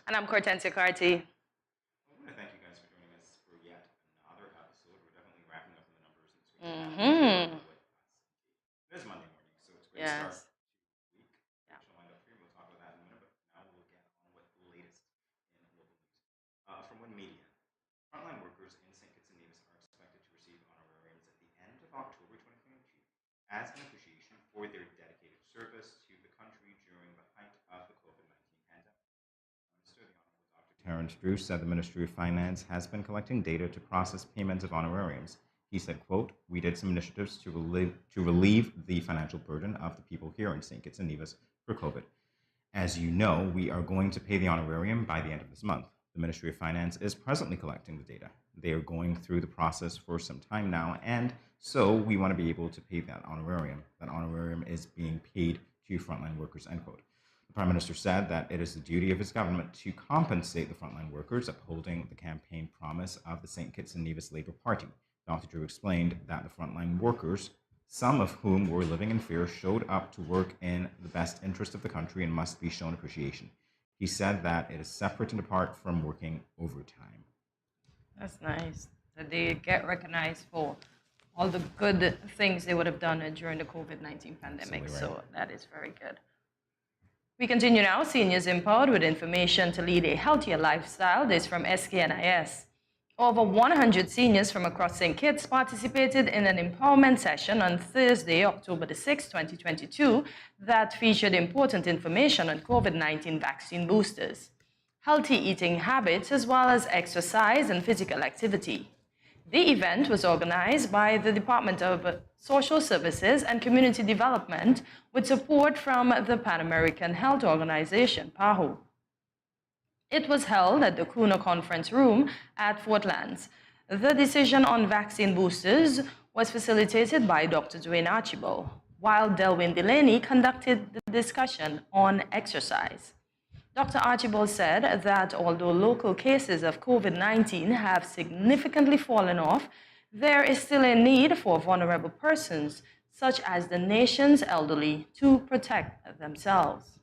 And I'm Cortensia Carty. I want to thank you guys for joining us for yet another episode. We're definitely wrapping up in the numbers and Mm-hmm. It is Monday morning, so it's a great start Yes. to the week. Yeah. Lined up for you. We'll talk about that in a minute, but now we'll get on with the latest in local news. From One Media, frontline workers in St. Kitts and Nevis are expected to receive honorariums at the end of October 2022 as an appreciation for their dedicated service to the country during the height of the COVID-19 pandemic. Minister, the Honorable Dr. Terence Drew said the Ministry of Finance has been collecting data to process payments of honorariums. He said, quote, "We did some initiatives to relieve the financial burden of the people here in St. Kitts and Nevis for COVID. As you know, we are going to pay the honorarium by the end of this month. The Ministry of Finance is presently collecting the data. They are going through the process for some time now, and so we want to be able to pay that honorarium. That honorarium is being paid to frontline workers," end quote. The Prime Minister said that it is the duty of his government to compensate the frontline workers, upholding the campaign promise of the St. Kitts and Nevis Labour Party. Dr. Drew explained that the frontline workers, some of whom were living in fear, showed up to work in the best interest of the country and must be shown appreciation. He said that it is separate and apart from working overtime. That's nice that they get recognized for all the good things they would have done during the COVID-19 pandemic. Right. So that is very good. We continue now. Seniors empowered with information to lead a healthier lifestyle. This from SKNIS. Over 100 seniors from across St. Kitts participated in an empowerment session on Thursday, October the 6th, 2022, that featured important information on COVID-19 vaccine boosters, healthy eating habits, as well as exercise and physical activity. The event was organized by the Department of Social Services and Community Development with support from the Pan American Health Organization, PAHO. It was held at the Kuna Conference Room at Fort Lance. The decision on vaccine boosters was facilitated by Dr. Dwayne Archibald, while Delwyn Delaney conducted the discussion on exercise. Dr. Archibald said that although local cases of COVID-19 have significantly fallen off, there is still a need for vulnerable persons, such as the nation's elderly, to protect themselves.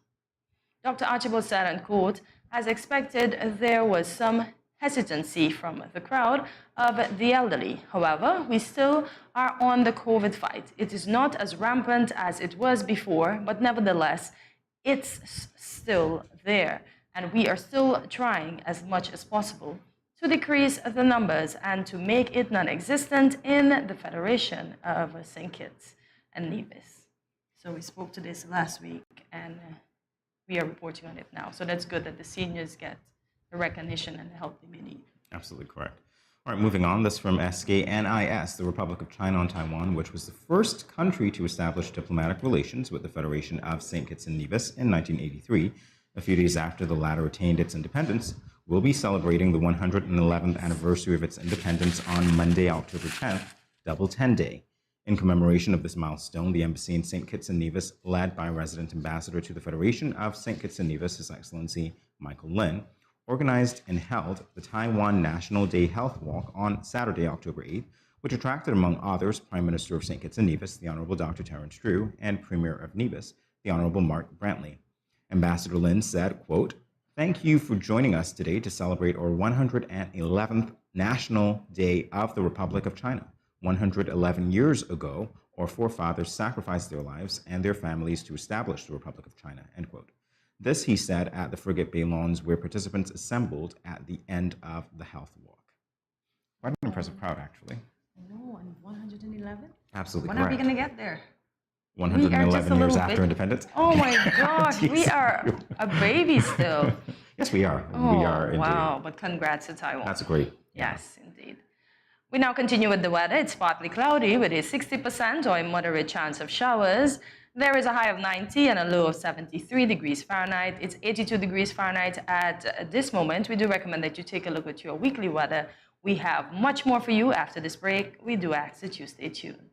Dr. Archibald said, and quote, "As expected, there was some hesitancy from the crowd of the elderly. However, we still are on the COVID fight. It is not as rampant as it was before, but nevertheless, it's still there. And we are still trying as much as possible to decrease the numbers and to make it non-existent in the Federation of St. Kitts and Nevis." So we spoke to this last week, and we are reporting on it now. So that's good that the seniors get the recognition and the help they may need. Absolutely correct. All right, moving on. This from SKNIS, the Republic of China on Taiwan, which was the first country to establish diplomatic relations with the Federation of St. Kitts and Nevis in 1983, a few days after the latter attained its independence, will be celebrating the 111th anniversary of its independence on Monday, October 10th, Double 10 Day. In commemoration of this milestone, the embassy in St. Kitts and Nevis, led by resident ambassador to the Federation of St. Kitts and Nevis, His Excellency Michael Lin, organized and held the Taiwan National Day Health Walk on Saturday, October 8th, which attracted, among others, Prime Minister of St. Kitts and Nevis, the Honorable Dr. Terence Drew, and Premier of Nevis, the Honorable Mark Brantley. Ambassador Lin said, quote, "Thank you for joining us today to celebrate our 111th National Day of the Republic of China. 111 years ago, our forefathers sacrificed their lives and their families to establish the Republic of China," end quote. This, he said, at the Frigate Bay Lawns, where participants assembled at the end of the health walk. Quite an impressive crowd, actually. No, and 111? Absolutely when correct. When are we going to get there? 111 years after independence. Oh my gosh, we are a baby still. Yes, we are. Oh, we are indeed. Wow, but congrats to Taiwan. That's great. Yes, indeed. We now continue with the weather. It's partly cloudy with a 60% or a moderate chance of showers. There is a high of 90 and a low of 73 degrees Fahrenheit. It's 82 degrees Fahrenheit at this moment. We do recommend that you take a look at your weekly weather. We have much more for you after this break. We do ask that you stay tuned.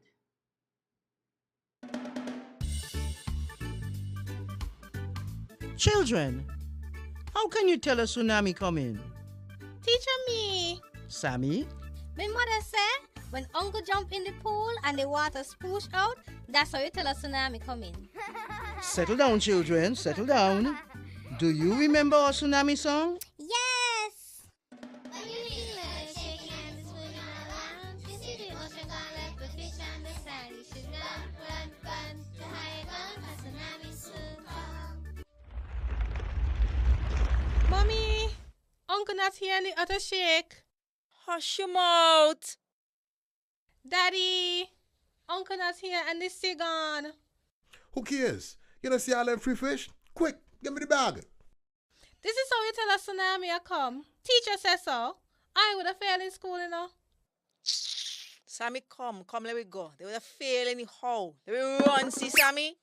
Children, how can you tell a tsunami coming? Teacher me. Sammy? My mother said, when uncle jump in the pool and the water spoosh out, that's how you tell a tsunami coming. Settle down, children, settle down. Do you remember our tsunami song? Yes! When you feel it shaking and it's moving around, you see the ocean gone left the fish and the sand. You should run, run, run to higher ground, a tsunami soon come. Mommy, Uncle not here and the other shake. Hush your mouth. Daddy, Uncle not here and the sea gone. Who cares? You don't see all them free fish? Quick, give me the bag. This is how you tell us tsunami a come. Teacher says so. I would have failed in school, you know. Sammy, come, let me go. They would have failed anyhow. They will run, see, Sammy?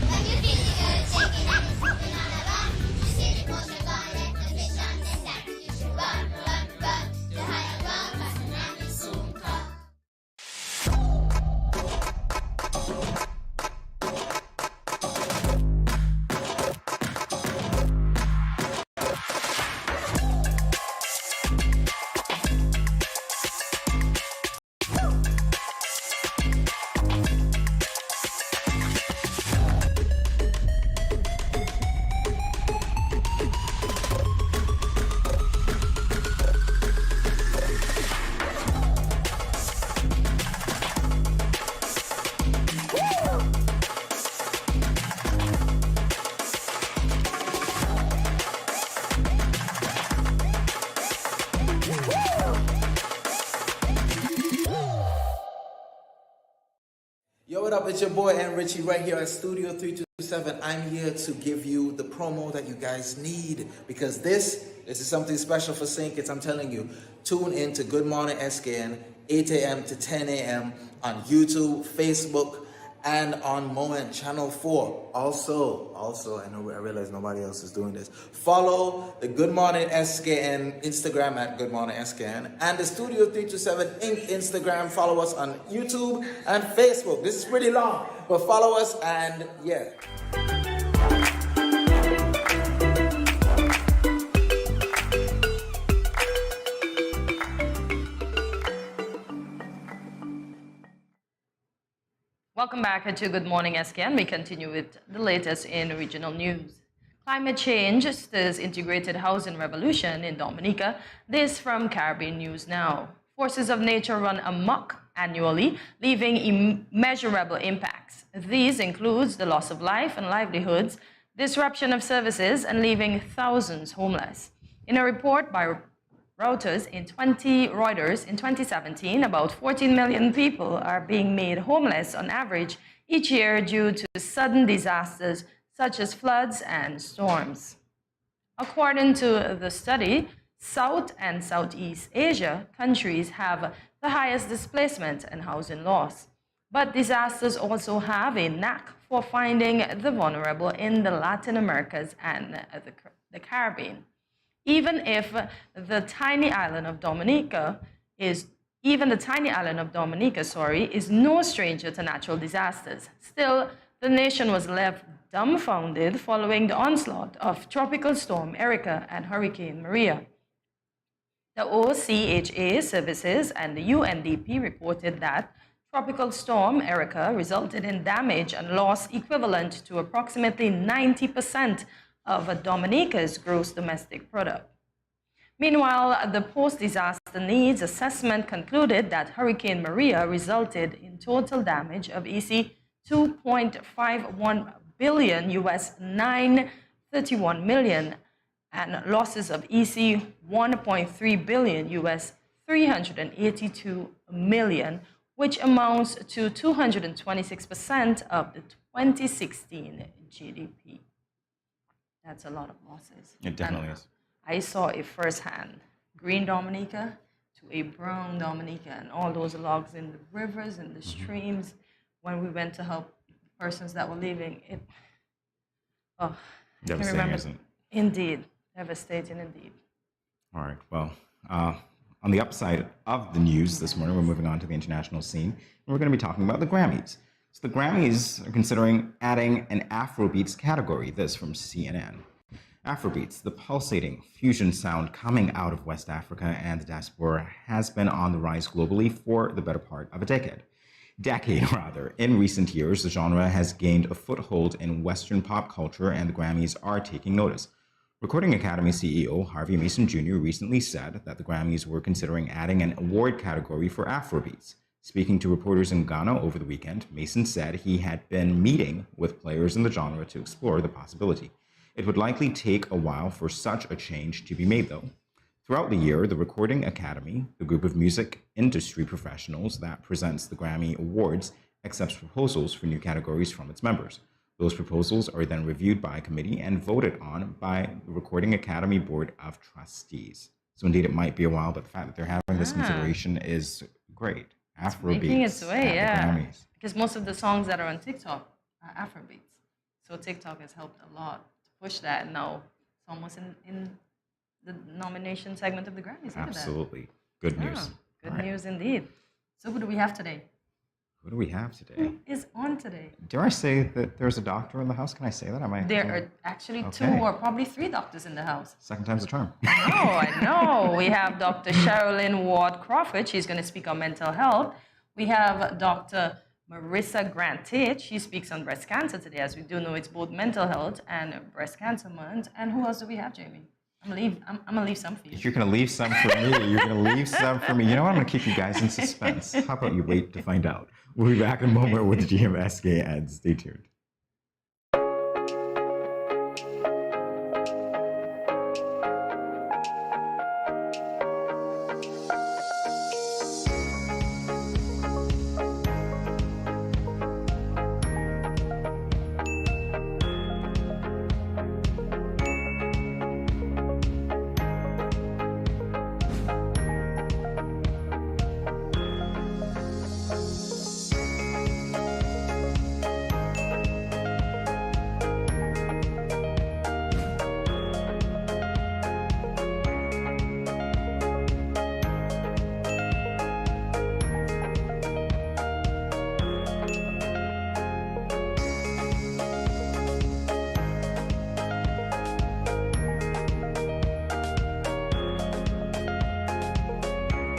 When you feel the earth shaking and it's moving all around, you see the ocean gone left the fish and the sand. You should run, run, run to higher ground, a tsunami soon come. Yo, what up? It's your boy and Richie right here at Studio 327. I'm here to give you the promo that you guys need because this is something special for St. Kitts. I'm telling you, tune in to Good Morning SKN, 8 a.m. to 10 a.m. on YouTube, Facebook, and on Moment Channel 4. Also, I realize nobody else is doing this. Follow the Good Morning SKN Instagram at Good Morning SKN and the Studio 327 Inc. Instagram. Follow us on YouTube and Facebook. This is pretty long, but follow us and yeah. Welcome back to Good Morning SKN. We continue with the latest in regional news. Climate change stirs integrated housing revolution in Dominica. This from Caribbean News Now. Forces of nature run amok annually, leaving immeasurable impacts. These include the loss of life and livelihoods, disruption of services, and leaving thousands homeless. In a report by Reuters in 2017, about 14 million people are being made homeless on average each year due to sudden disasters such as floods and storms. According to the study, South and Southeast Asia countries have the highest displacement and housing loss. But disasters also have a knack for finding the vulnerable in the Latin Americas and the Caribbean. Even the tiny island of Dominica is no stranger to natural disasters. Still, the nation was left dumbfounded following the onslaught of Tropical Storm Erica and Hurricane Maria. The OCHA services and the UNDP reported that Tropical Storm Erica resulted in damage and loss equivalent to approximately 90% of Dominica's gross domestic product. Meanwhile, the post-disaster needs assessment concluded that Hurricane Maria resulted in total damage of EC 2.51 billion US 931 million and losses of EC 1.3 billion US 382 million, which amounts to 226% of the 2016 GDP. That's a lot of losses. It definitely is. I saw it firsthand. Green Dominica to a brown Dominica and all those logs in the rivers and the streams when we went to help persons that were leaving. I can remember. Isn't it? Indeed. Devastating indeed. All right. Well, on the upside of the news this morning, we're moving on to the international scene, and we're going to be talking about the Grammys. So the Grammys are considering adding an Afrobeats category. This from CNN. Afrobeats, the pulsating fusion sound coming out of West Africa and the diaspora, has been on the rise globally for the better part of a decade. decade rather. In recent years, the genre has gained a foothold in Western pop culture, and the Grammys are taking notice. Recording Academy CEO Harvey Mason Jr. recently said that the Grammys were considering adding an award category for Afrobeats. Speaking to reporters in Ghana over the weekend, Mason said he had been meeting with players in the genre to explore the possibility. It would likely take a while for such a change to be made, though. Throughout the year, the Recording Academy, the group of music industry professionals that presents the Grammy Awards, accepts proposals for new categories from its members. Those proposals are then reviewed by a committee and voted on by the Recording Academy Board of Trustees. So indeed, it might be a while, but the fact that they're having this consideration is great. Afrobeats Making its way, at yeah. the Grammys. Because most of the songs that are on TikTok are Afrobeats. So TikTok has helped a lot to push that. And now it's almost in the nomination segment of the Grammys. Look at that. Absolutely. Good news. Good All right. news indeed. So who do we have today? Who do we have today? Who is on today? Dare I say that there's a doctor in the house? Can I say that? There are actually two Okay. or probably three doctors in the house. Second time's a charm. I know. We have Dr. Sherilyn Ward Crawford. She's going to speak on mental health. We have Dr. Marissa Grant-Tate. She speaks on breast cancer today. As we do know, it's both mental health and breast cancer month. And who else do we have, Jamie? I'm gonna leave some for you. You're going to leave some for me. You're going to leave some for me. You know what? I'm going to keep you guys in suspense. How about you wait to find out? We'll be back in a moment with the GMSK ads. Stay tuned.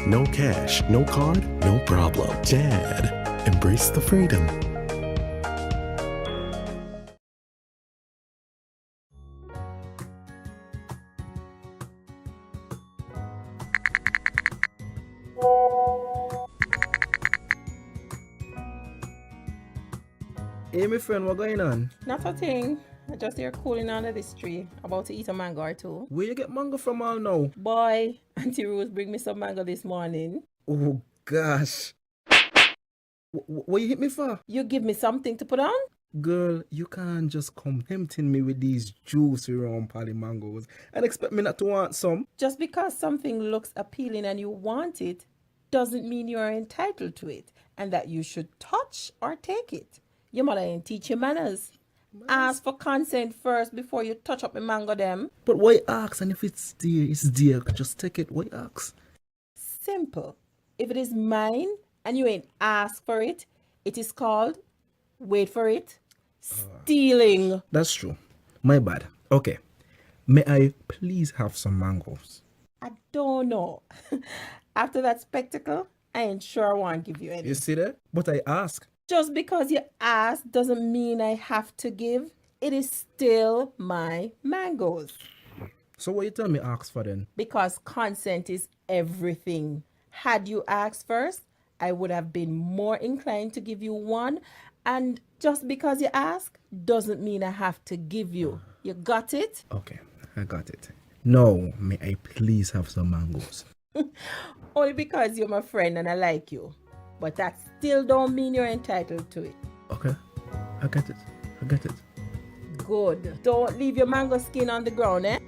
No cash, no card, no problem. Dad, embrace the freedom. Hey, my friend, what going on? Not a thing. I just here cooling under this tree, about to eat a mango or two. Where you get mango from all now? Boy, Auntie Rose bring me some mango this morning. Oh, gosh. What you hit me for? You give me something to put on? Girl, you can't just come tempting me with these juicy round pally mangoes and expect me not to want some. Just because something looks appealing and you want it, doesn't mean you are entitled to it and that you should touch or take it. Your mother ain't teach you manners. Ask for consent first before you touch up the mango them. But why ask? And if it's dear, it's dear. Just take it. Why ask? Simple. If it is mine and you ain't asked for it, it is called, wait for it, stealing. That's true. My bad. Okay. May I please have some mangoes? I don't know. After that spectacle, I ain't sure I want to give you any. You see that? But I ask. Just because you ask doesn't mean I have to give. It is still my mangoes. So what you tell me ask for then? Because consent is everything. Had you asked first, I would have been more inclined to give you one. And just because you ask doesn't mean I have to give you. You got it? Okay, I got it. Now, may I please have some mangoes? Only because you're my friend and I like you. But that still don't mean you're entitled to it. Okay, I get it. I get it. Good. Don't leave your mango skin on the ground, eh?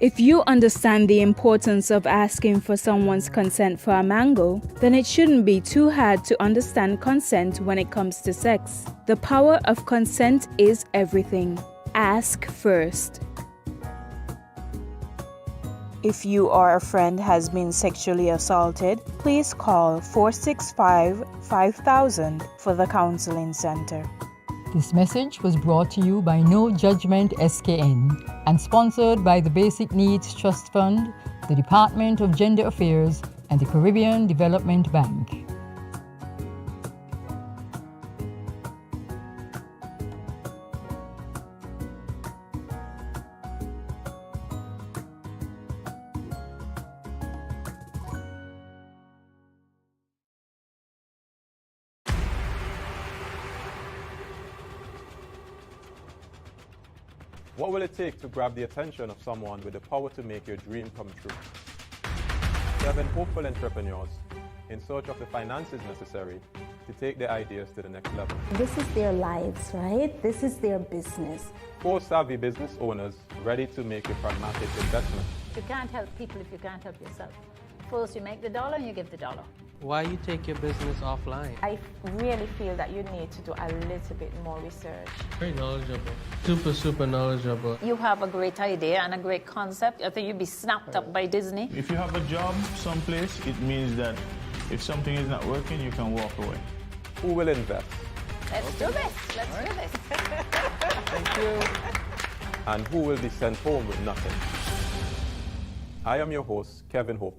If you understand the importance of asking for someone's consent for a mango, then it shouldn't be too hard to understand consent when it comes to sex. The power of consent is everything. Ask first. If you or a friend has been sexually assaulted, please call 465-5000 for the Counseling Center. This message was brought to you by No Judgment SKN and sponsored by the Basic Needs Trust Fund, the Department of Gender Affairs, and the Caribbean Development Bank. What will it take to grab the attention of someone with the power to make your dream come true? 7 hopeful entrepreneurs in search of the finances necessary to take their ideas to the next level. This is their lives, right? This is their business. 4 savvy business owners ready to make a pragmatic investment. You can't help people if you can't help yourself. First you make the dollar and you give the dollar. Why you take your business offline? I really feel that you need to do a little bit more research. Very knowledgeable. Super knowledgeable. You have a great idea and a great concept. I think you'd be snapped up by Disney. If you have a job someplace, it means that if something is not working, you can walk away. Who will invest? Let's do this. Let's do this. Thank you. And who will be sent home with nothing? I am your host, Kevin Hope.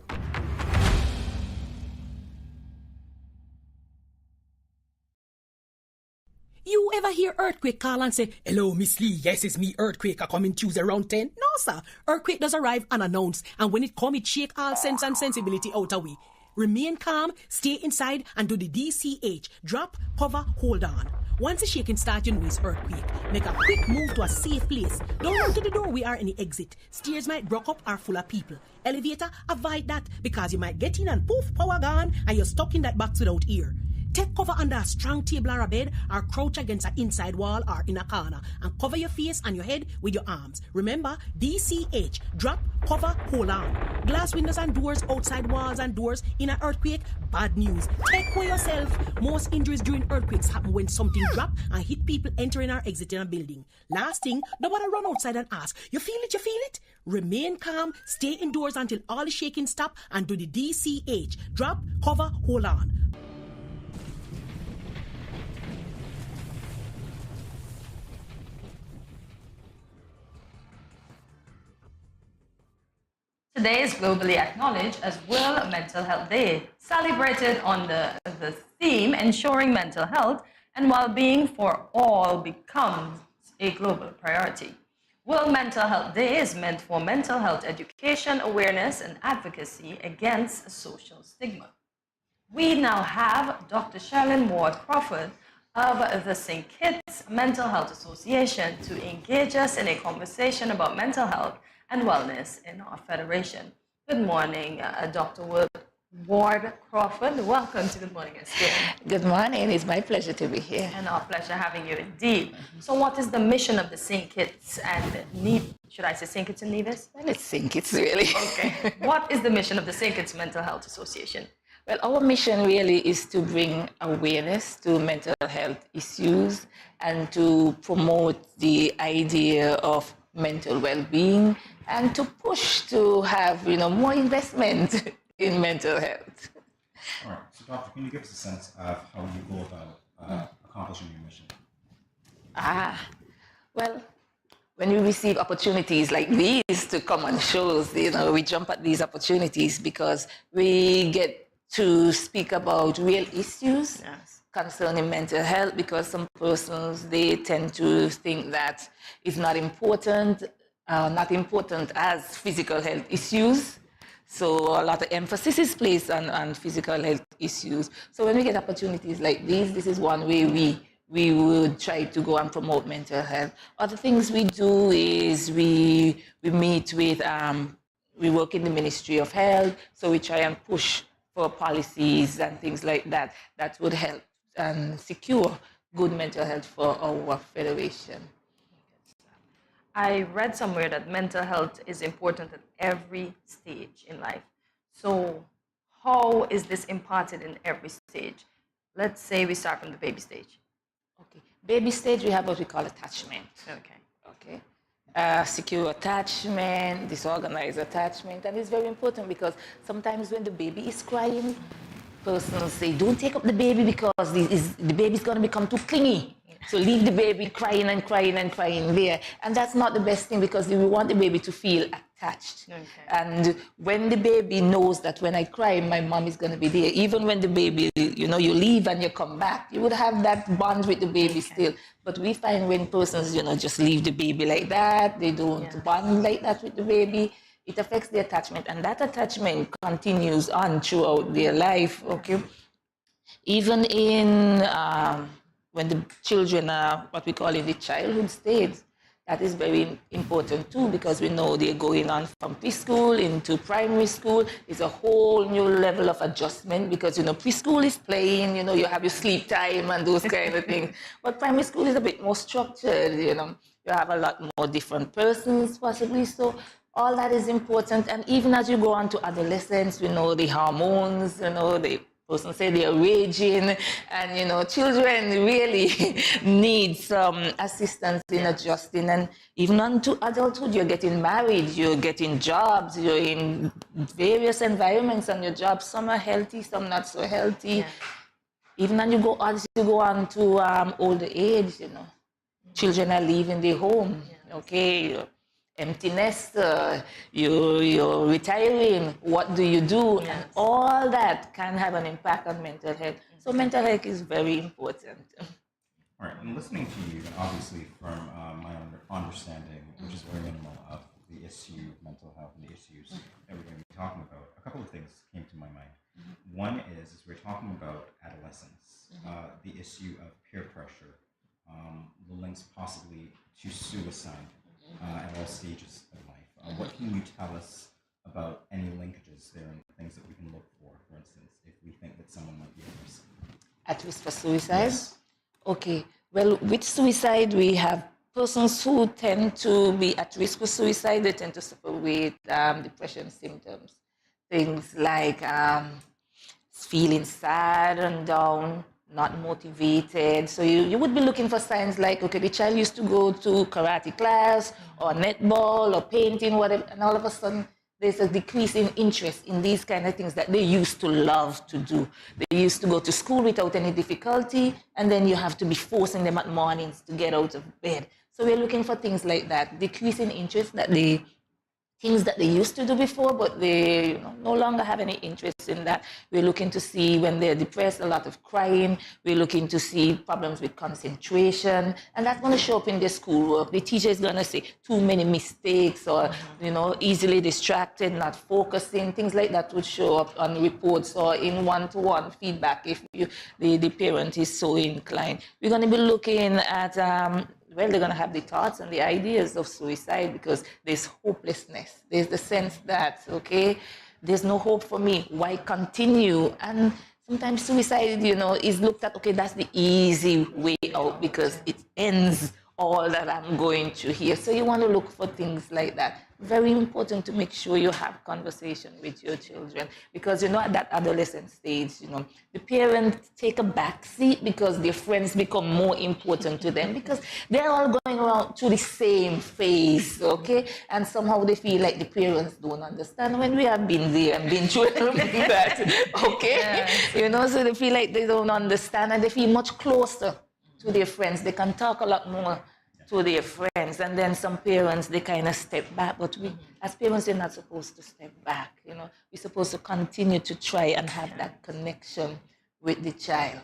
You ever hear Earthquake call and say, "Hello, Miss Lee, yes, it's me, Earthquake, I come in Tuesday around 10? No, sir. Earthquake does arrive unannounced, and when it come, it shake all sense and sensibility out of we. Remain calm, stay inside, and do the DCH. Drop, cover, hold on. Once the shaking starts, you know it's earthquake. Make a quick move to a safe place. Don't run to the door, we are in the exit. Stairs might block up or full of people. Elevator, avoid that, because you might get in and poof, power gone, and you're stuck in that box without ear. Take cover under a strong table or a bed, or crouch against an inside wall or in a corner, and cover your face and your head with your arms. Remember, DCH, drop, cover, hold on. Glass windows and doors, outside walls and doors, in an earthquake, bad news. Take care of yourself. Most injuries during earthquakes happen when something drop and hit people entering or exiting a building. Last thing, nobody run outside and ask, you feel it, you feel it? Remain calm, stay indoors until all the shaking stop, and do the DCH, drop, cover, hold on. Today is globally acknowledged as World Mental Health Day, celebrated on the theme ensuring mental health and well-being for all becomes a global priority. World Mental Health Day is meant for mental health education, awareness, and advocacy against social stigma. We now have Dr. Sherilyn Ward Crawford of the St. Kitts Mental Health Association to engage us in a conversation about mental health and wellness in our federation. Good morning, Dr. Ward Crawford. Welcome to Good Morning SKN. Good morning. It's my pleasure to be here. And our pleasure having you indeed. So what is the mission of the St. Kitts and should I say St. Kitts and Nevis? Well, it's St. Kitts, really. Okay. What is the mission of the St. Kitts Mental Health Association? Well, our mission really is to bring awareness to mental health issues and to promote the idea of mental well-being and to push to have, more investment in mental health. All right. So, Doctor, can you give us a sense of how you go about accomplishing your mission? Well, when we receive opportunities like these to come on shows, we jump at these opportunities because we get to speak about real issues concerning mental health, because some persons, they tend to think that it's not important as physical health issues. So a lot of emphasis is placed on physical health issues. So when we get opportunities like these, this is one way we would try to go and promote mental health. Other things we do is we meet with, we work in the Ministry of Health, so we try and push for policies and things like that that would help and secure good mental health for our federation. I read somewhere that mental health is important at every stage in life. So how is this imparted in every stage? Let's say we start from the baby stage. Okay. Baby stage, we have what we call attachment. Okay. Secure attachment, disorganized attachment, and it's very important because sometimes when the baby is crying, persons say, don't take up the baby because the baby's going to become too clingy. So leave the baby crying and crying and crying there. And that's not the best thing because we want the baby to feel attached. Okay. And when the baby knows that when I cry, my mom is going to be there, even when the baby, you leave and you come back, you would have that bond with the baby still. But we find when persons, just leave the baby like that, they don't bond like that with the baby, it affects the attachment. And that attachment continues on throughout their life, okay? Even in... when the children are what we call in the childhood stage, That is very important too, because we know they're going on from preschool into primary school. It's a whole new level of adjustment because, preschool is playing, you have your sleep time and those kind of things. But primary school is a bit more structured, You have a lot more different persons possibly. So all that is important. And even as you go on to adolescence, we know the hormones, the person say they're raging, and children really need some assistance in adjusting. And even onto adulthood, you're getting married, you're getting jobs, you're in various environments on your job. Some are healthy, some not so healthy. Even as you go on to older age, children are leaving their home. Okay, empty nester, you're retiring, what do you do? Yes. And all that can have an impact on mental health. So mental health is very important. All right, and listening to you, and obviously from my understanding, which is very minimal, of the issue of mental health and the issues that we're going to be talking about, a couple of things came to my mind. One is we're talking about adolescence, the issue of peer pressure, the links possibly to suicide, at all stages of life. What can you tell us about any linkages there and things that we can look for instance, if we think that someone might be at risk? At risk for suicide? Yes. Okay. Well, with suicide, we have persons who tend to be at risk for suicide. They tend to suffer with depression symptoms. Things like feeling sad and down, not motivated. So you would be looking for signs like, okay, the child used to go to karate class or netball or painting, whatever, and all of a sudden there's a decrease in interest in these kind of things that they used to love to do. They used to go to school without any difficulty, and then you have to be forcing them at mornings to get out of bed. So we're looking for things like that, decrease in interest, things that they used to do before, but they no longer have any interest in that. We're looking to see when they're depressed, a lot of crying. We're looking to see problems with concentration, and that's going to show up in their schoolwork. The teacher is going to say too many mistakes, or easily distracted, not focusing. Things like that would show up on reports or in one-to-one feedback if the parent is so inclined. We're going to be looking at they're going to have the thoughts and the ideas of suicide because there's hopelessness. There's the sense that, okay, there's no hope for me. Why continue? And sometimes suicide, is looked at, okay, that's the easy way out because it ends all that I'm going to hear. So you want to look for things like that. Very important to make sure you have conversation with your children because, at that adolescent stage, the parents take a back seat because their friends become more important to them because they're all going around through the same phase, okay? And somehow they feel like the parents don't understand when we have been there and been through that, okay? Yes. So they feel like they don't understand and they feel much closer to their friends. They can talk a lot more to their friends, and then some parents, they kind of step back, but we as parents, we're not supposed to step back. We're supposed to continue to try and have that connection with the child.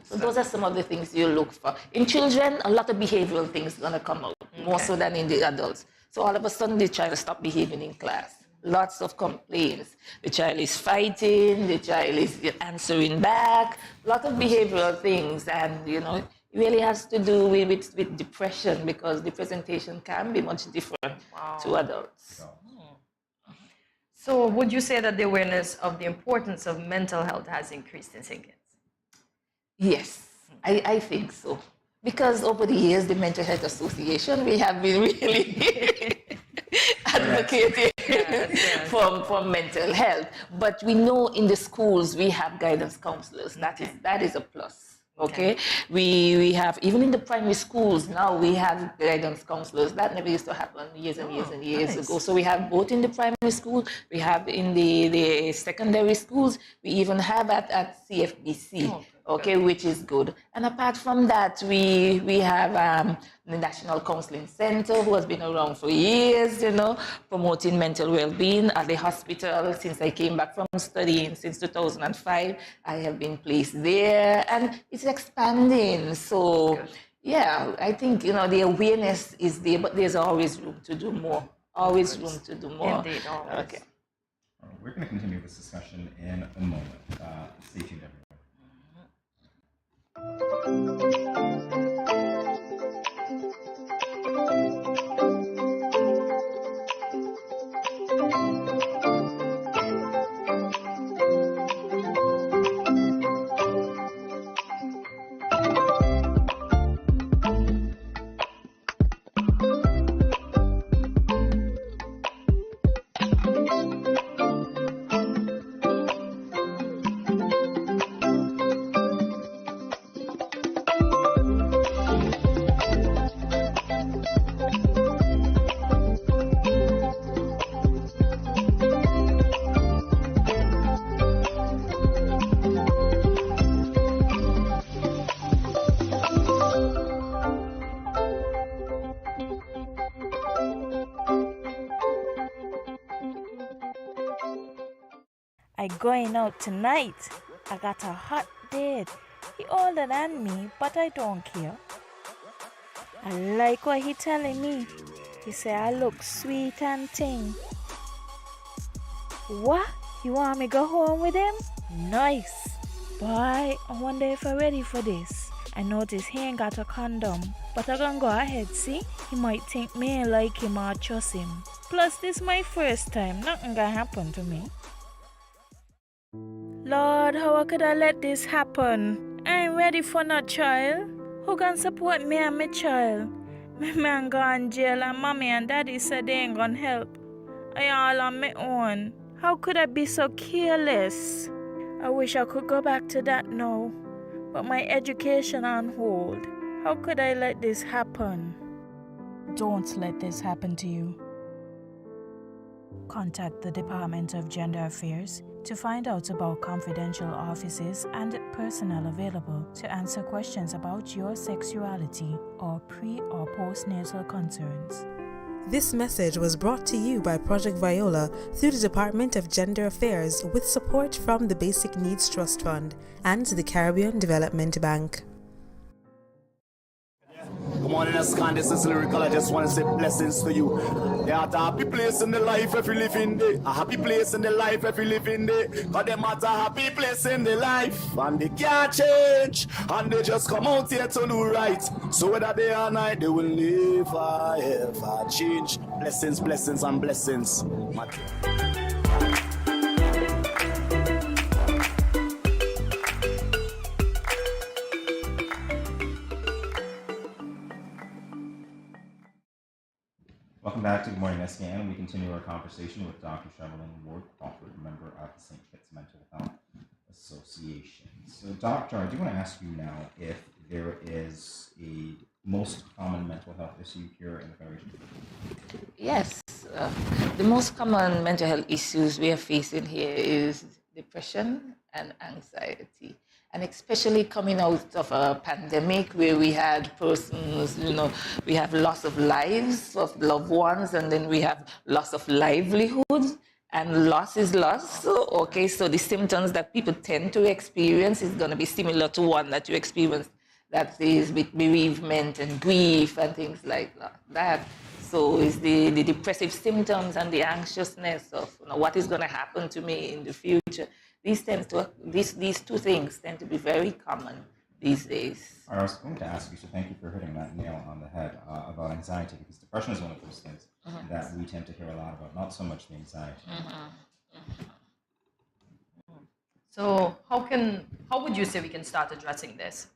So those are some of the things you look for. In children, a lot of behavioral things are going to come out, more so than in the adults. So all of a sudden, the child stops behaving in class. Lots of complaints. The child is fighting, the child is answering back, a lot of behavioral things, and it really has to do with depression because the presentation can be much different to adults. So would you say that the awareness of the importance of mental health has increased in St. Kitts? Yes, I think so. Because over the years, the Mental Health Association, we have been really advocating for mental health. But we know in the schools, we have guidance counselors. That is a plus. Okay, we have, even in the primary schools now, we have guidance counselors. That never used to happen years and years and years ago. So we have both in the primary school, we have in the secondary schools, we even have at CFBC, okay, which is good. And apart from that, we have the National Counseling Center, who has been around for years, promoting mental well-being at the hospital. Since I came back from studying, since 2005, I have been placed there, and it's expanding. So, yeah, I think, the awareness is there, but there's always room to do more. Always room to do more. Indeed, always. Okay. We're going to continue this discussion in a moment. Stay tuned, everyone. I going out tonight. I got a hot date. He older than me, but I don't care. I like what he telling me. He say I look sweet and ting. What? You want me go home with him? Nice. Boy, I wonder if I'm ready for this. I notice he ain't got a condom, but I gonna go ahead, see? He might think me ain't like him or trust him. Plus, this my first time. Nothing gonna happen to me. Lord, how could I let this happen? I ain't ready for no child. Who gonna support me and my child? My man gone jail and mommy and daddy said they ain't gonna help. I all on my own. How could I be so careless? I wish I could go back to that now. But my education on hold. How could I let this happen? Don't let this happen to you. Contact the Department of Gender Affairs to find out about confidential offices and personnel available to answer questions about your sexuality or pre- or postnatal concerns. This message was brought to you by Project Viola through the Department of Gender Affairs with support from the Basic Needs Trust Fund and the Caribbean Development Bank. Good morning, SKN. This is Lyrical. I just want to say blessings to you. There are a happy place in the life if you live in there. A happy place in the life if you live in there. Cause them at a happy place in the life. And they can't change. And they just come out here to do right. So whether day or night, they will never ever change. Blessings, blessings, and blessings. Welcome back to Good Morning SKN. We continue our conversation with Dr. Shevelin Ward Crawford, member of the St. Kitts Mental Health Association. So, Doctor, I do want to ask you now if there is a most common mental health issue here in the Federation. Yes, the most common mental health issues we are facing here is depression and anxiety. And especially coming out of a pandemic where we had persons, we have loss of lives of loved ones, and then we have loss of livelihood, and loss is loss. So the symptoms that people tend to experience is going to be similar to one that you experienced, that is with bereavement and grief and things like that. So it's the depressive symptoms and the anxiousness of what is going to happen to me in the future. These two things tend to be very common these days. I was going to ask you, so thank you for hitting that nail on the head about anxiety, because depression is one of those things that we tend to hear a lot about, not so much the anxiety. So how would you say we can start addressing this?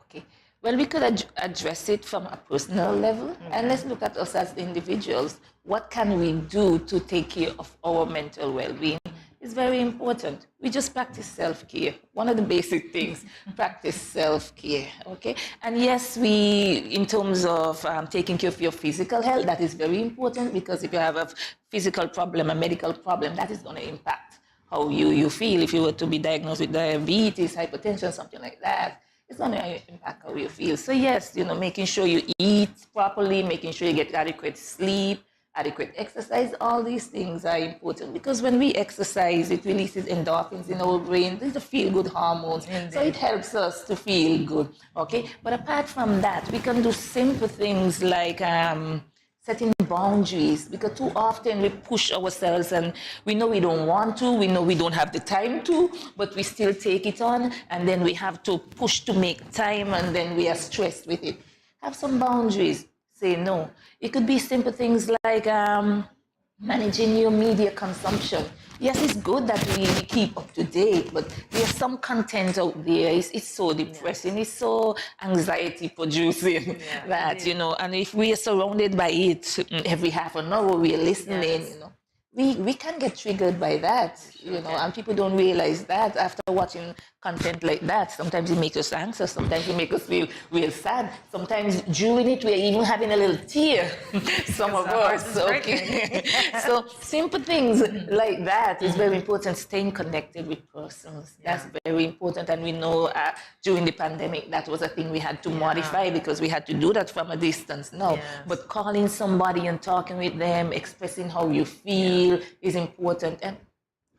Okay. Well, we could address it from a personal level, and let's look at us as individuals. What can we do to take care of our mental well-being? It's very important. We just practice self-care. One of the basic things, practice self-care, okay? And yes, in terms of taking care of your physical health, that is very important, because if you have a physical problem, a medical problem, that is going to impact how you feel. If you were to be diagnosed with diabetes, hypertension, something like that, it's going to impact how you feel. So yes, making sure you eat properly, making sure you get adequate sleep, adequate exercise, all these things are important, because when we exercise, it releases endorphins in our brain. These are feel-good hormones. Indeed. So it helps us to feel good, okay? But apart from that, we can do simple things like setting boundaries, because too often we push ourselves and we know we don't want to, we know we don't have the time to, but we still take it on, and then we have to push to make time, and then we are stressed with it. Have some boundaries. Say no. It could be simple things like managing your media consumption. Yes, it's good that we keep up to date, but there's some content out there. It's so depressing. It's so anxiety producing that, and if we are surrounded by it every half an hour, we are listening, we can get triggered by that, and people don't realize that after watching content like that. Sometimes it makes us anxious, sometimes it makes us feel real sad, sometimes during it we're even having a little tear, some of us, okay? So simple things like that is very important. Staying connected with persons, that's very important, and we know during the pandemic that was a thing we had to modify, because we had to do that from a distance now. But calling somebody and talking with them, expressing how you feel is important, and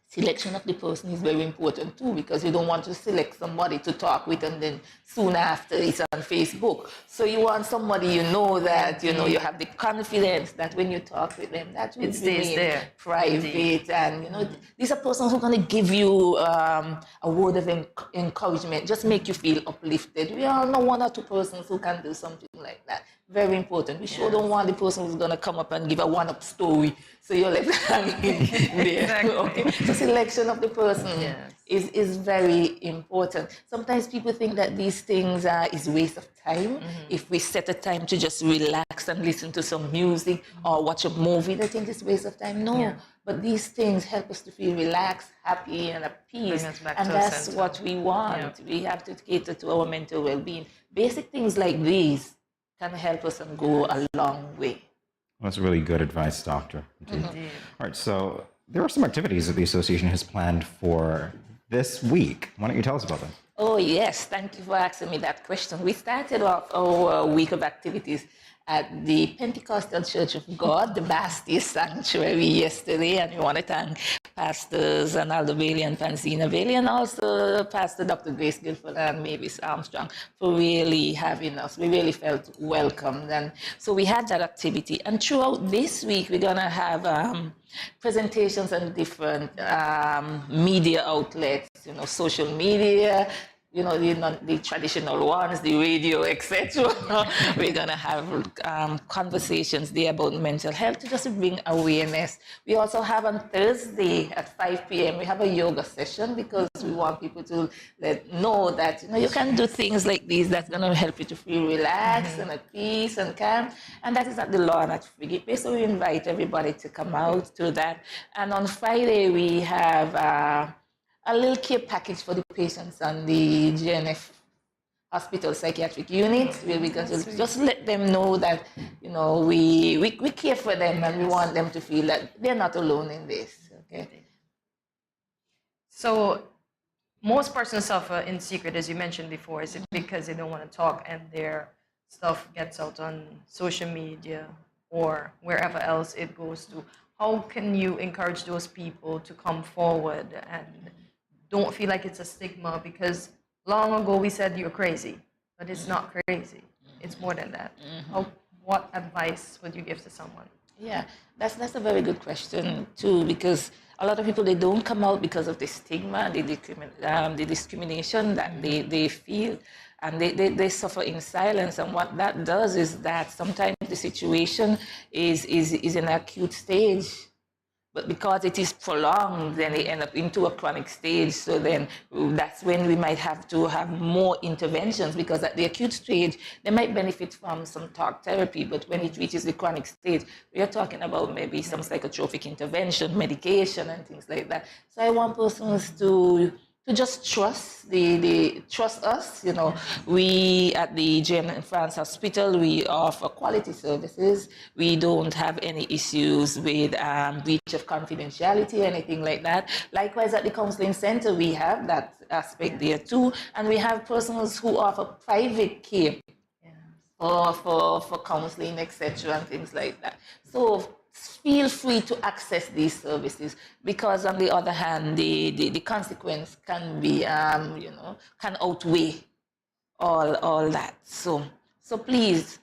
Selection of the person is very important too, because you don't want to select somebody to talk with and then soon after it's on Facebook. So you want somebody you know that, you know, you have the confidence that when you talk with them, that will remain private. And, you know, these are persons who are going to give you a word of encouragement, just make you feel uplifted. We all know one or two persons who can do something like that. Very important. We sure don't want the person who's going to come up and give a one-up story. So you're like, exactly. Okay. So selection of the person is very important. Sometimes people think that these things is waste of time. If we set a time to just relax and listen to some music or watch a movie, they think it's waste of time. No, but these things help us to feel relaxed, happy, and at peace. And that's what we want. We have to cater to our mental well-being. Basic things like these can help us and go a long way. Well, that's really good advice, Doctor. All right, so there are some activities that the association has planned for this week. Why don't you tell us about them? Oh, yes. Thank you for asking me that question. We started off our week of activities at the Pentecostal Church of God, the Bastille Sanctuary, yesterday, and we want to thank Pastors Analdo Bailey and Pansina Bailey, and also Pastor Dr. Grace Guilford and Mavis Armstrong for really having us. We really felt welcomed, and so we had that activity. And throughout this week, we're going to have presentations on different media outlets, you know, social media, you know, the traditional ones, the radio, etc. We're going to have conversations there about mental health to just bring awareness. We also have on Thursday at 5 p.m., we have a yoga session because we want people to know that, you know, you can do things like these that's going to help you to feel relaxed and at peace and calm. And that is at the lawn at Frigipe. So we invite everybody to come out to that. And on Friday, we have a little care package for the patients on the GNF Hospital Psychiatric Unit, where we can just let them know that, you know, we care for them and we want them to feel that they're not alone in this. Okay. So most persons suffer in secret, as you mentioned before. Is it because they don't want to talk and their stuff gets out on social media or wherever else it goes to? How can you encourage those people to come forward and don't feel like it's a stigma? Because long ago we said you're crazy, but it's not crazy. It's more than that. What advice would you give to someone? Yeah, that's a very good question too, because a lot of people, they don't come out because of the stigma, the discrimination that they feel, and they suffer in silence. And what that does is that sometimes the situation is in an acute stage, but because it is prolonged, then they end up into a chronic stage. So then that's when we might have to have more interventions, because at the acute stage, they might benefit from some talk therapy. But when it reaches the chronic stage, we are talking about maybe some psychotropic intervention, medication, and things like that. So I want persons to just trust trust us. You know, we at the Jane and France Hospital, we offer quality services. We don't have any issues with breach of confidentiality or anything like that. Likewise, at the counseling center, we have that aspect there too, and we have persons who offer private care for counseling, etc., and things like that. So feel free to access these services, because on the other hand, the consequence can be, you know, can outweigh all that. So please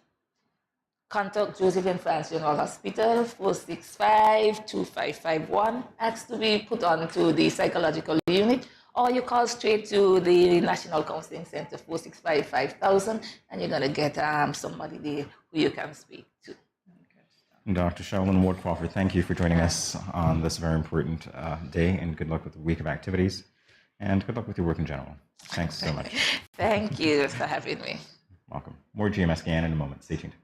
contact Joseph and France General Hospital, 465-2551. Ask to be put onto the psychological unit, or you call straight to the National Counseling Center, 465-5000, and you're going to get somebody there who you can speak to. Dr. Charlene Ward Crawford, thank you for joining us on this very important day, and good luck with the week of activities, and good luck with your work in general. Thanks so much. Thank you for having me. Welcome. More GMS SKN in a moment. Stay tuned.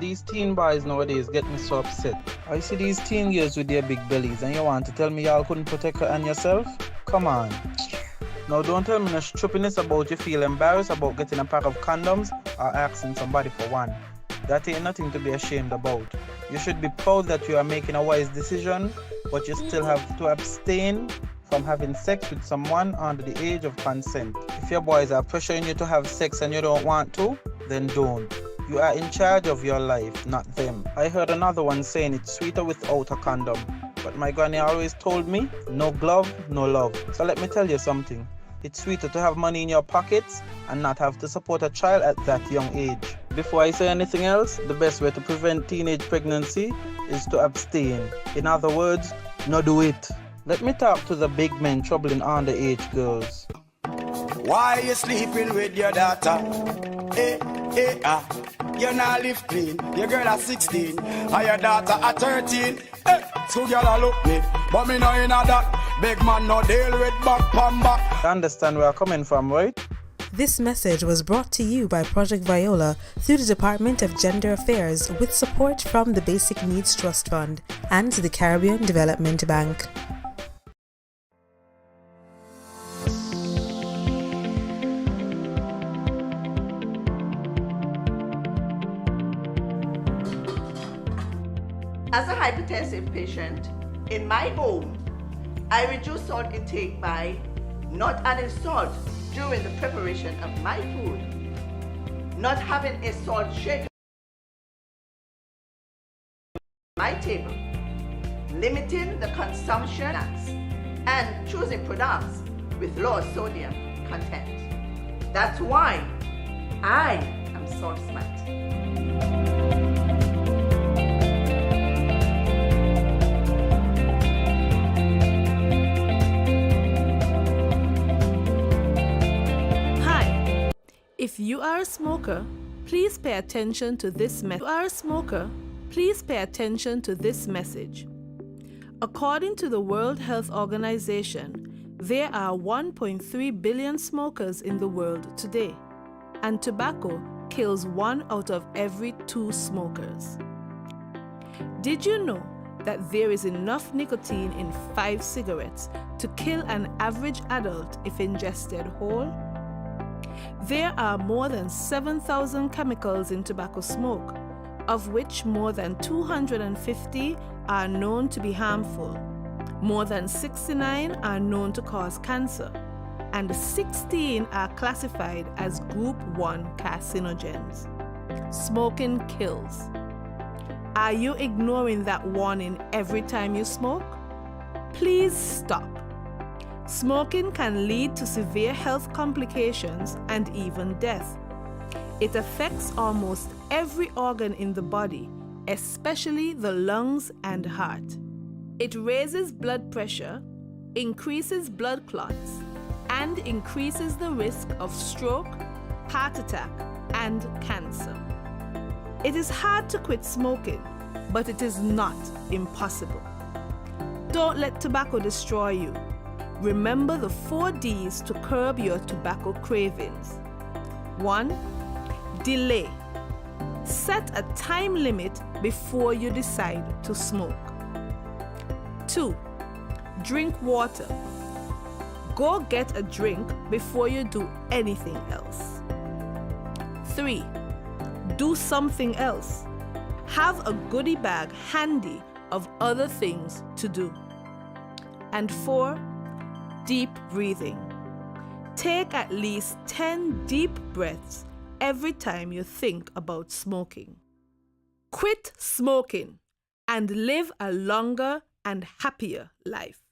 These teen boys nowadays get me so upset. I see these teen girls with their big bellies, and you want to tell me y'all couldn't protect her and yourself? Come on. Now don't tell me no stupidness about you feel embarrassed about getting a pack of condoms or asking somebody for one. That ain't nothing to be ashamed about. You should be proud that you are making a wise decision, but you still have to abstain from having sex with someone under the age of consent. If your boys are pressuring you to have sex and you don't want to, then don't. You are in charge of your life, not them. I heard another one saying it's sweeter without a condom. But my granny always told me, no glove, no love. So let me tell you something. It's sweeter to have money in your pockets and not have to support a child at that young age. Before I say anything else, the best way to prevent teenage pregnancy is to abstain. In other words, no do it. Let me talk to the big men troubling underage girls. Why you sleeping with your daughter? You not live clean. Your girl at 16, and your daughter at 13. So girl a look me, but me know in that. Big man no deal with back pamba. You understand where I'm coming from, right? This message was brought to you by Project Viola through the Department of Gender Affairs with support from the Basic Needs Trust Fund and the Caribbean Development Bank. As a hypertensive patient, in my home, I reduce salt intake by not adding salt during the preparation of my food, not having a salt shaker on my table, limiting the consumption and choosing products with low sodium content. That's why I am salt smart. If you are a smoker, please pay attention to this message. If you are a smoker, please pay attention to this message. According to the World Health Organization, there are 1.3 billion smokers in the world today, and tobacco kills 1 out of every 2 smokers. Did you know that there is enough nicotine in 5 cigarettes to kill an average adult if ingested whole? There are more than 7,000 chemicals in tobacco smoke, of which more than 250 are known to be harmful, more than 69 are known to cause cancer, and 16 are classified as Group 1 carcinogens. Smoking kills. Are you ignoring that warning every time you smoke? Please stop. Smoking can lead to severe health complications and even death. It affects almost every organ in the body, especially the lungs and heart. It raises blood pressure, increases blood clots, and increases the risk of stroke, heart attack, and cancer. It is hard to quit smoking, but it is not impossible. Don't let tobacco destroy you. Remember the 4 Ds to curb your tobacco cravings. 1. Delay. Set a time limit before you decide to smoke. 2. Drink water. Go get a drink before you do anything else. 3. Do something else. Have a goodie bag handy of other things to do. And 4. Deep breathing. Take at least 10 deep breaths every time you think about smoking. Quit smoking and live a longer and happier life.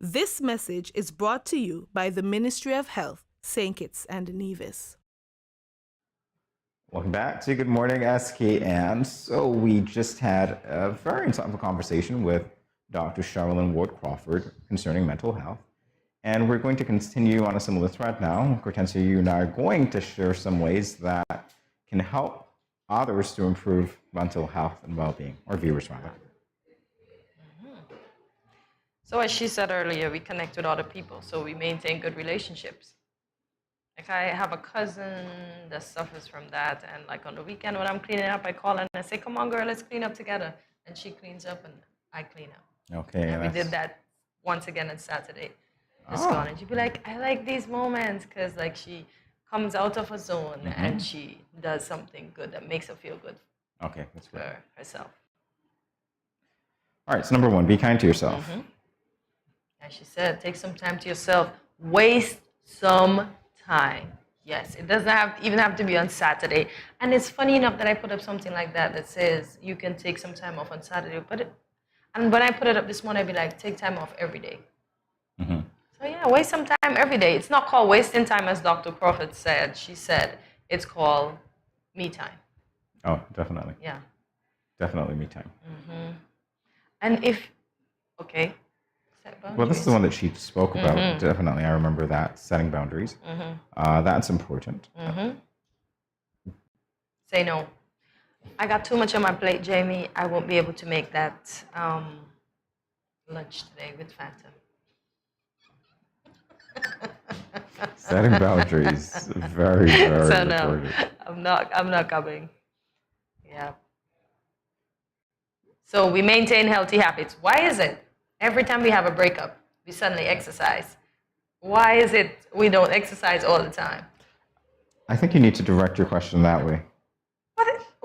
This message is brought to you by the Ministry of Health, St. Kitts and Nevis. Welcome back to Good Morning SKN. So we just had a very insightful conversation with Dr. Charlene Ward Crawford concerning mental health. And we're going to continue on a similar thread now. Hortensia, you and I are going to share some ways that can help others to improve mental health and well-being, or viewers rather. So as she said earlier, we connect with other people, so we maintain good relationships. Like I have a cousin that suffers from that, and like on the weekend when I'm cleaning up, I call her and I say, come on girl, let's clean up together. And she cleans up and I clean up. Okay. And we did that once again on Saturday. Gone. And she'd be like, I like these moments, because like she comes out of a zone and she does something good that makes her feel good. Okay, that's great. For herself. All right, so number 1, be kind to yourself. As she said, take some time to yourself. Waste some time. Yes, it doesn't even have to be on Saturday. And it's funny enough that I put up something like that says you can take some time off on Saturday. And when I put it up this morning, I'd be like, take time off every day. Mm-hmm. So yeah, waste some time every day. It's not called wasting time, as Dr. Crawford said. She said it's called me time. Oh, definitely. Yeah. Definitely me time. Mm-hmm. And okay. Well, this is the one that she spoke about. Mm-hmm. Definitely, I remember that, setting boundaries. Mm-hmm. That's important. Mm-hmm. Say no. I got too much on my plate, Jamie. I won't be able to make that lunch today with Fanta. Setting boundaries, very, very so no, important. I'm not coming. Yeah. So we maintain healthy habits. Why is it every time we have a breakup, we suddenly exercise? Why is it we don't exercise all the time? I think you need to direct your question that way.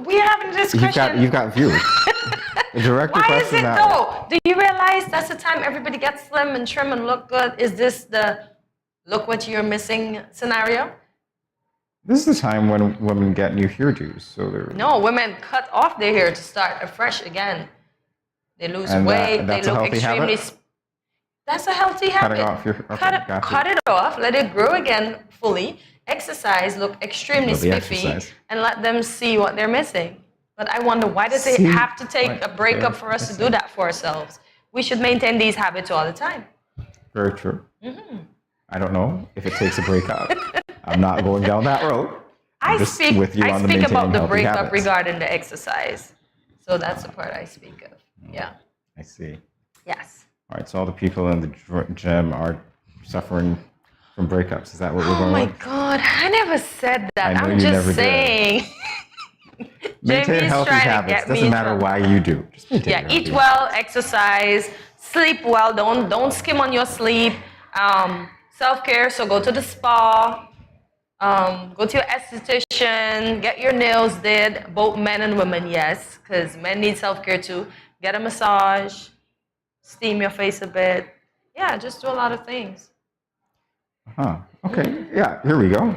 We having this question. You've got views. Direct your Why is question it that though? Do you realize that's the time everybody gets slim and trim and look good? Is this the look what you're missing scenario? This is the time when women get new hairdos. So No, women cut off their hair to start afresh again. They lose And weight. that's They a look healthy extremely. habit? That's a healthy habit. Cutting off your cut it off. Let it grow again fully. Exercise. Look extremely Love the spiffy, exercise. and let them see what they're missing. But I wonder, why does it have to take a breakup for us to do that for ourselves? We should maintain these habits all the time. Very true. Mm-hmm. I don't know if it takes a breakup. I'm not going down that road. I speak about the healthy breakup habits. regarding the exercise. So that's the part I speak of. Yeah. I see. Yes. All right, so all the people in the gym are suffering from breakups. Is that what we're Oh going my with? God, I never said that. I know I'm you just never did. saying. Maintain Jamie's healthy trying to habits. get me Doesn't in matter trouble. why you do. Just maintain Yeah, your eat healthy well, exercise, sleep well. Don't skim on your sleep. Self-care, so go to the spa. Go to your esthetician. Get your nails did. Both men and women, yes, because men need self-care too. Get a massage. Steam your face a bit. Yeah, just do a lot of things. Okay, yeah, here we go.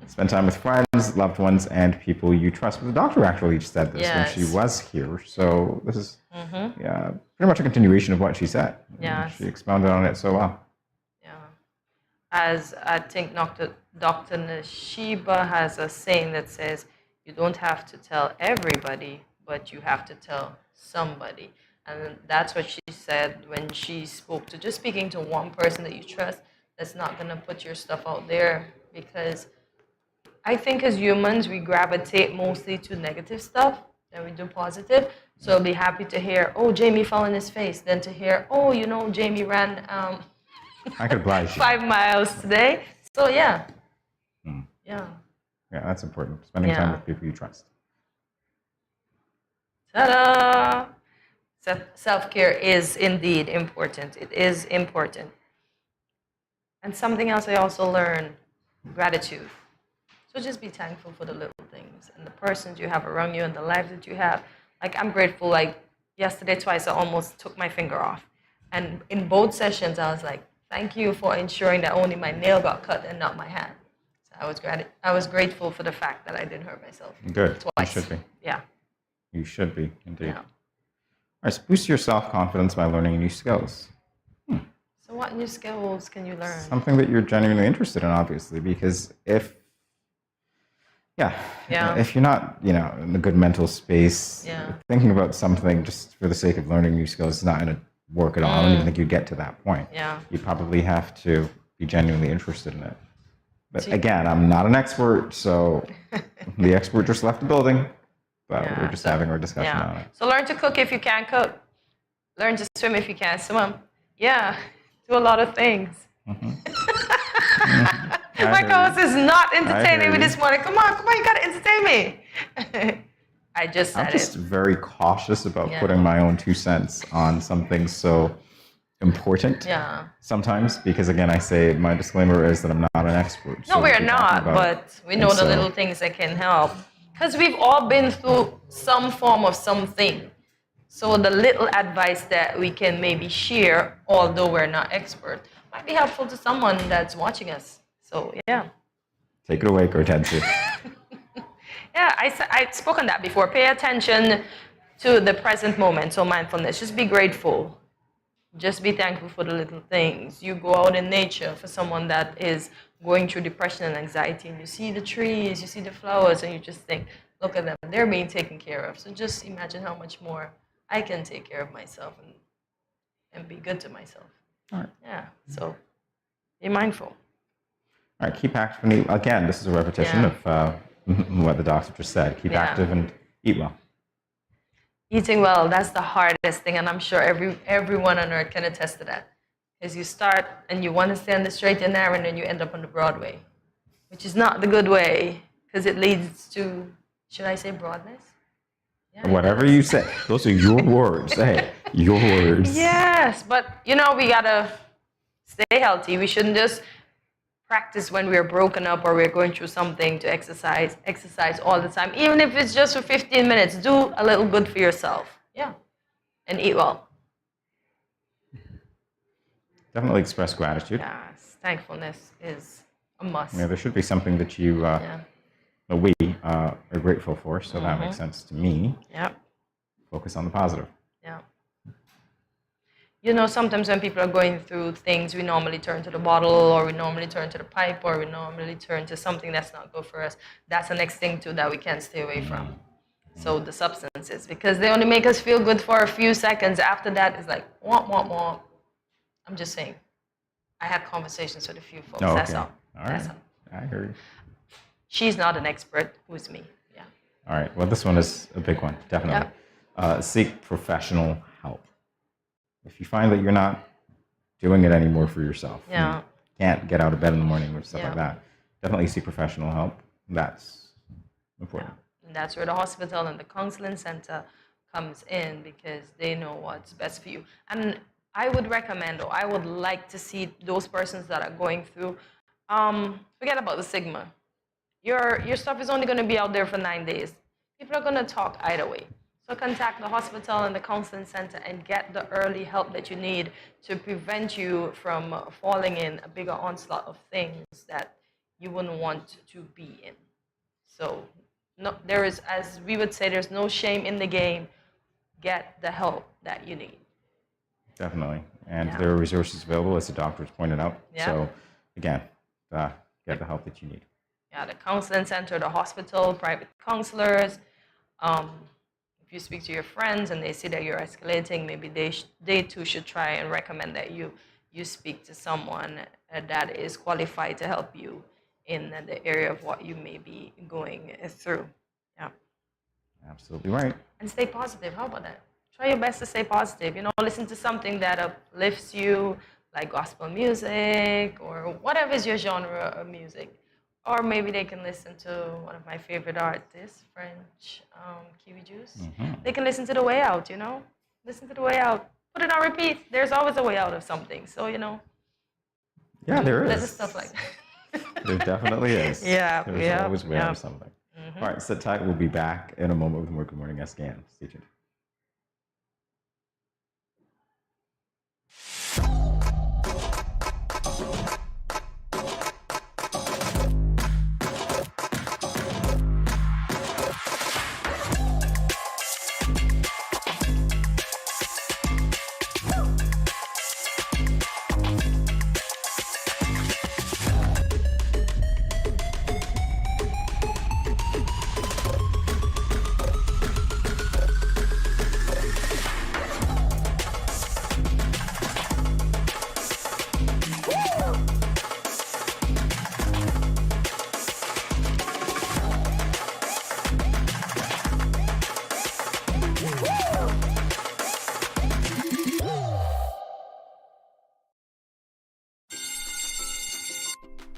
Spend time with friends, loved ones, and people you trust. The doctor actually said this when she Yes. was here, so this is Mm-hmm. yeah, pretty much a continuation of what she said. Yes. She expounded on it so well. As I think Dr. Nashiba has a saying that says, you don't have to tell everybody, but you have to tell somebody. And that's what she said when she spoke to just speaking to one person that you trust that's not going to put your stuff out there. Because I think as humans, we gravitate mostly to negative stuff than we do positive. So I'll be happy to hear, oh, Jamie fell on his face, than to hear, oh, Jamie ran I could oblige you. 5 miles today. So yeah. Yeah. Yeah, that's important. Spending time Yeah. with people you trust. Ta-da! Self-care is indeed important. It is important. And something else I also learned, gratitude. So just be thankful for the little things and the persons you have around you and the lives that you have. Like I'm grateful, like yesterday twice I almost took my finger off. And in both sessions I was like, thank you for ensuring that only my nail got cut and not my hand. So I was grateful for the fact that I didn't hurt myself. Good. Twice. You should be. Yeah. You should be, indeed. Yeah. All right, so boost your self-confidence by learning new skills. So what new skills can you learn? Something that you're genuinely interested in, obviously, because if you're not, in a good mental space, thinking about something just for the sake of learning new skills is not going to work at all. I don't even think you'd get to that point. Yeah. You probably have to be genuinely interested in it. But again, I'm not an expert, so the expert just left the building, but we're just having our discussion on it. So learn to cook if you can't cook. Learn to swim if you can't swim. Yeah, do a lot of things. My co-host is not entertaining me this morning. Come on, you gotta entertain me. I just said I'm just it. very cautious about Yeah. putting my own 2 cents on something so important. Yeah. Sometimes, because again, I say my disclaimer is that I'm not an expert. No, so we're what you're not, talking about- but we know and the so- little things that can help. Because we've all been through some form of something. So the little advice that we can maybe share, although we're not expert, might be helpful to someone that's watching us. So, yeah. Take it away, Cortensi. Yeah, I spoke on that before. Pay attention to the present moment. So mindfulness, just be grateful. Just be thankful for the little things. You go out in nature for someone that is going through depression and anxiety, and you see the trees, you see the flowers, and you just think, look at them, they're being taken care of. So just imagine how much more I can take care of myself and be good to myself. All right. Yeah, so be mindful. All right, keep active. Again, this is a repetition of what the doctor just said. Keep active and eat well. Eating well, that's the hardest thing, and I'm sure everyone on earth can attest to that. Because you start and you want to stay on the straight and narrow, and then you end up on the broad way, which is not the good way, because it leads to, should I say broadness? Yeah, Whatever you say. Those are your words. Hey, your words. Yes, but we gotta stay healthy. We shouldn't just practice when we're broken up or we're going through something to exercise all the time. Even if it's just for 15 minutes, do a little good for yourself. Yeah. And eat well. Definitely express gratitude. Yes, thankfulness is a must. Yeah, there should be something that we are grateful for, so that makes sense to me. Yeah. Focus on the positive. Yeah. Sometimes when people are going through things, we normally turn to the bottle, or we normally turn to the pipe, or we normally turn to something that's not good for us. That's the next thing, too, that we can't stay away from. So the substances, because they only make us feel good for a few seconds. After that, it's like, womp, womp, womp. I'm just saying. I had conversations with a few folks. Oh, okay. That's all. All right. I hear you. She's not an expert. Who's me? Yeah. All right. Well, this one is a big one, definitely. Seek professional help. If you find that you're not doing it anymore for yourself, you can't get out of bed in the morning or stuff like that, definitely seek professional help. That's important. And that's where the hospital and the counseling center comes in, because they know what's best for you. And I would recommend, or I would like to see those persons that are going through, forget about the stigma. Your stuff is only going to be out there for 9 days. People are going to talk either way. So contact the hospital and the counseling center and get the early help that you need to prevent you from falling in a bigger onslaught of things that you wouldn't want to be in. So there is, as we would say, there's no shame in the game. Get the help that you need. Definitely. And there are resources available, as the doctors pointed out. So again, get the help that you need. Yeah, the counseling center, the hospital, private counselors. If you speak to your friends and they see that you're escalating, maybe they too should try and recommend that you speak to someone that is qualified to help you in the area of what you may be going through. Yeah. Absolutely right. And stay positive. How about that? Try your best to stay positive. Listen to something that uplifts you, like gospel music or whatever is your genre of music. Or maybe they can listen to one of my favorite artists, French, Kiwi Juice. They can listen to The Way Out, Listen to The Way Out. Put it on repeat. There's always a way out of something. So, Yeah, there is. There's stuff like that. There definitely is. There's always a way out of something. All right, sit tight. We'll be back in a moment with more Good Morning SKN. Stay tuned.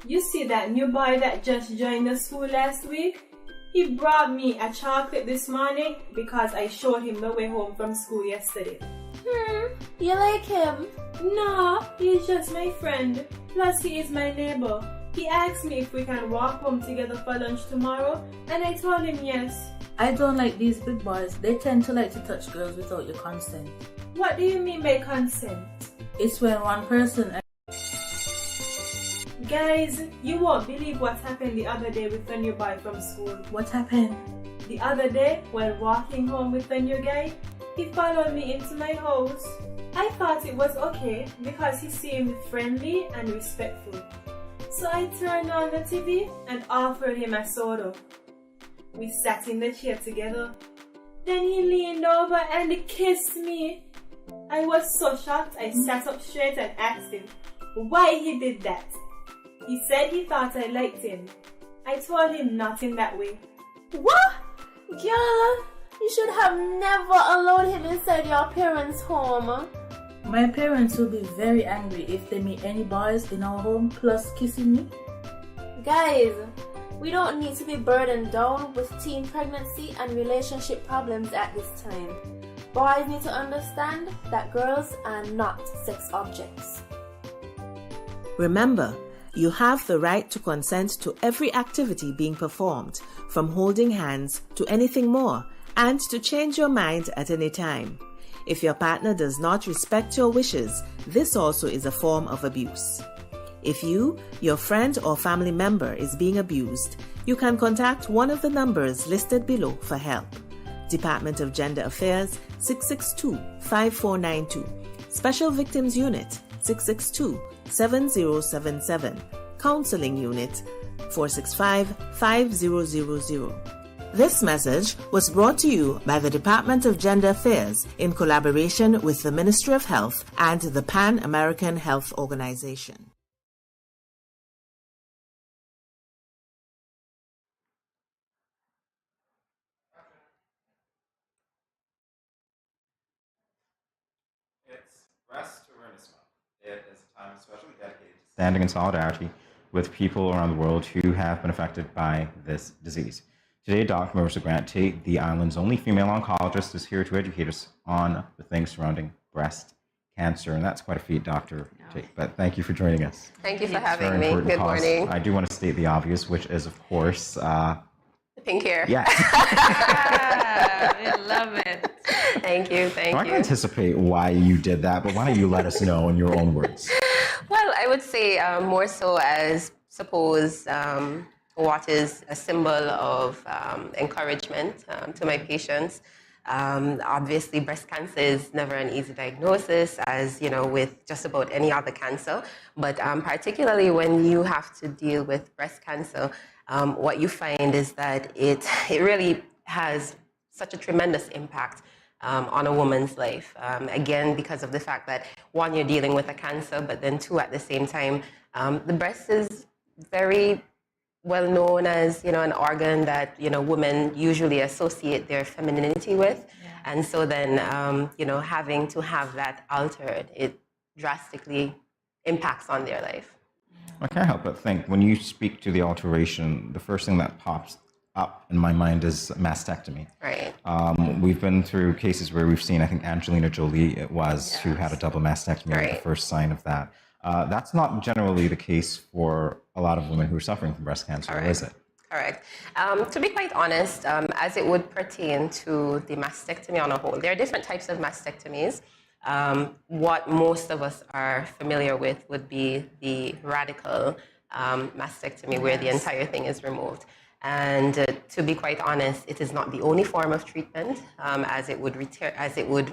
You see that new boy that just joined the school last week? He brought me a chocolate this morning because I showed him the way home from school yesterday. You like him? No, he's just my friend. Plus he is my neighbor. He asked me if we can walk home together for lunch tomorrow, and I told him yes. I don't like these big boys. They tend to like to touch girls without your consent. What do you mean by consent? It's when one person... Guys, you won't believe what happened the other day with the new boy from school. What happened? The other day, while walking home with the new guy, he followed me into my house. I thought it was okay because he seemed friendly and respectful. So I turned on the TV and offered him a soda. We sat in the chair together. Then he leaned over and kissed me. I was so shocked I sat up straight and asked him why he did that. He said he thought I liked him. I told him not in that way. What? Girl, you should have never allowed him inside your parents' home. My parents will be very angry if they meet any boys in our home plus kissing me. Guys, we don't need to be burdened down with teen pregnancy and relationship problems at this time. Boys need to understand that girls are not sex objects. Remember, you have the right to consent to every activity being performed, from holding hands to anything more, and to change your mind at any time. If your partner does not respect your wishes, this also is a form of abuse. If you, your friend or family member is being abused, you can contact one of the numbers listed below for help. Department of Gender Affairs 662-5492, Special Victims Unit 662-7077, Counseling Unit 465-5000. This message was brought to you by the Department of Gender Affairs in collaboration with the Ministry of Health and the Pan American Health Organization. It's Breast Awareness Month. It is a time especially dedicated to standing in solidarity with people around the world who have been affected by this disease. Today, Dr. Marissa Grant Tate, the island's only female oncologist, is here to educate us on the things surrounding breast cancer. And that's quite a feat, Dr. Tate. But thank you for joining us. Thank you for It's having very me. important Good cause. morning. I do want to state the obvious, which is, of course, The pink hair. yeah. I love it. Thank you. Thank I you. can anticipate why you did that, but why don't you let us know in your own words? Well, I would say more so as, suppose, what is a symbol of encouragement to my patients. Obviously, breast cancer is never an easy diagnosis, as you know, with just about any other cancer. But particularly when you have to deal with breast cancer, what you find is that it really has such a tremendous impact on a woman's life. Again, because of the fact that, one, you're dealing with a cancer, but then two, at the same time, the breast is very well known as, you know, an organ that, you know, women usually associate their femininity with. And so then, you know, having to have that altered, it drastically impacts on their life. I can't help but think, when you speak to the alteration, the first thing that pops up in my mind is mastectomy. Right. We've been through cases where we've seen, I think Angelina Jolie it was, who had a double mastectomy, Right. the first sign of that. That's not generally the case for a lot of women who are suffering from breast cancer, is it? Correct. To be quite honest, as it would pertain to the mastectomy on a whole, there are different types of mastectomies. What most of us are familiar with would be the radical mastectomy, where the entire thing is removed. And to be quite honest, it is not the only form of treatment, as it would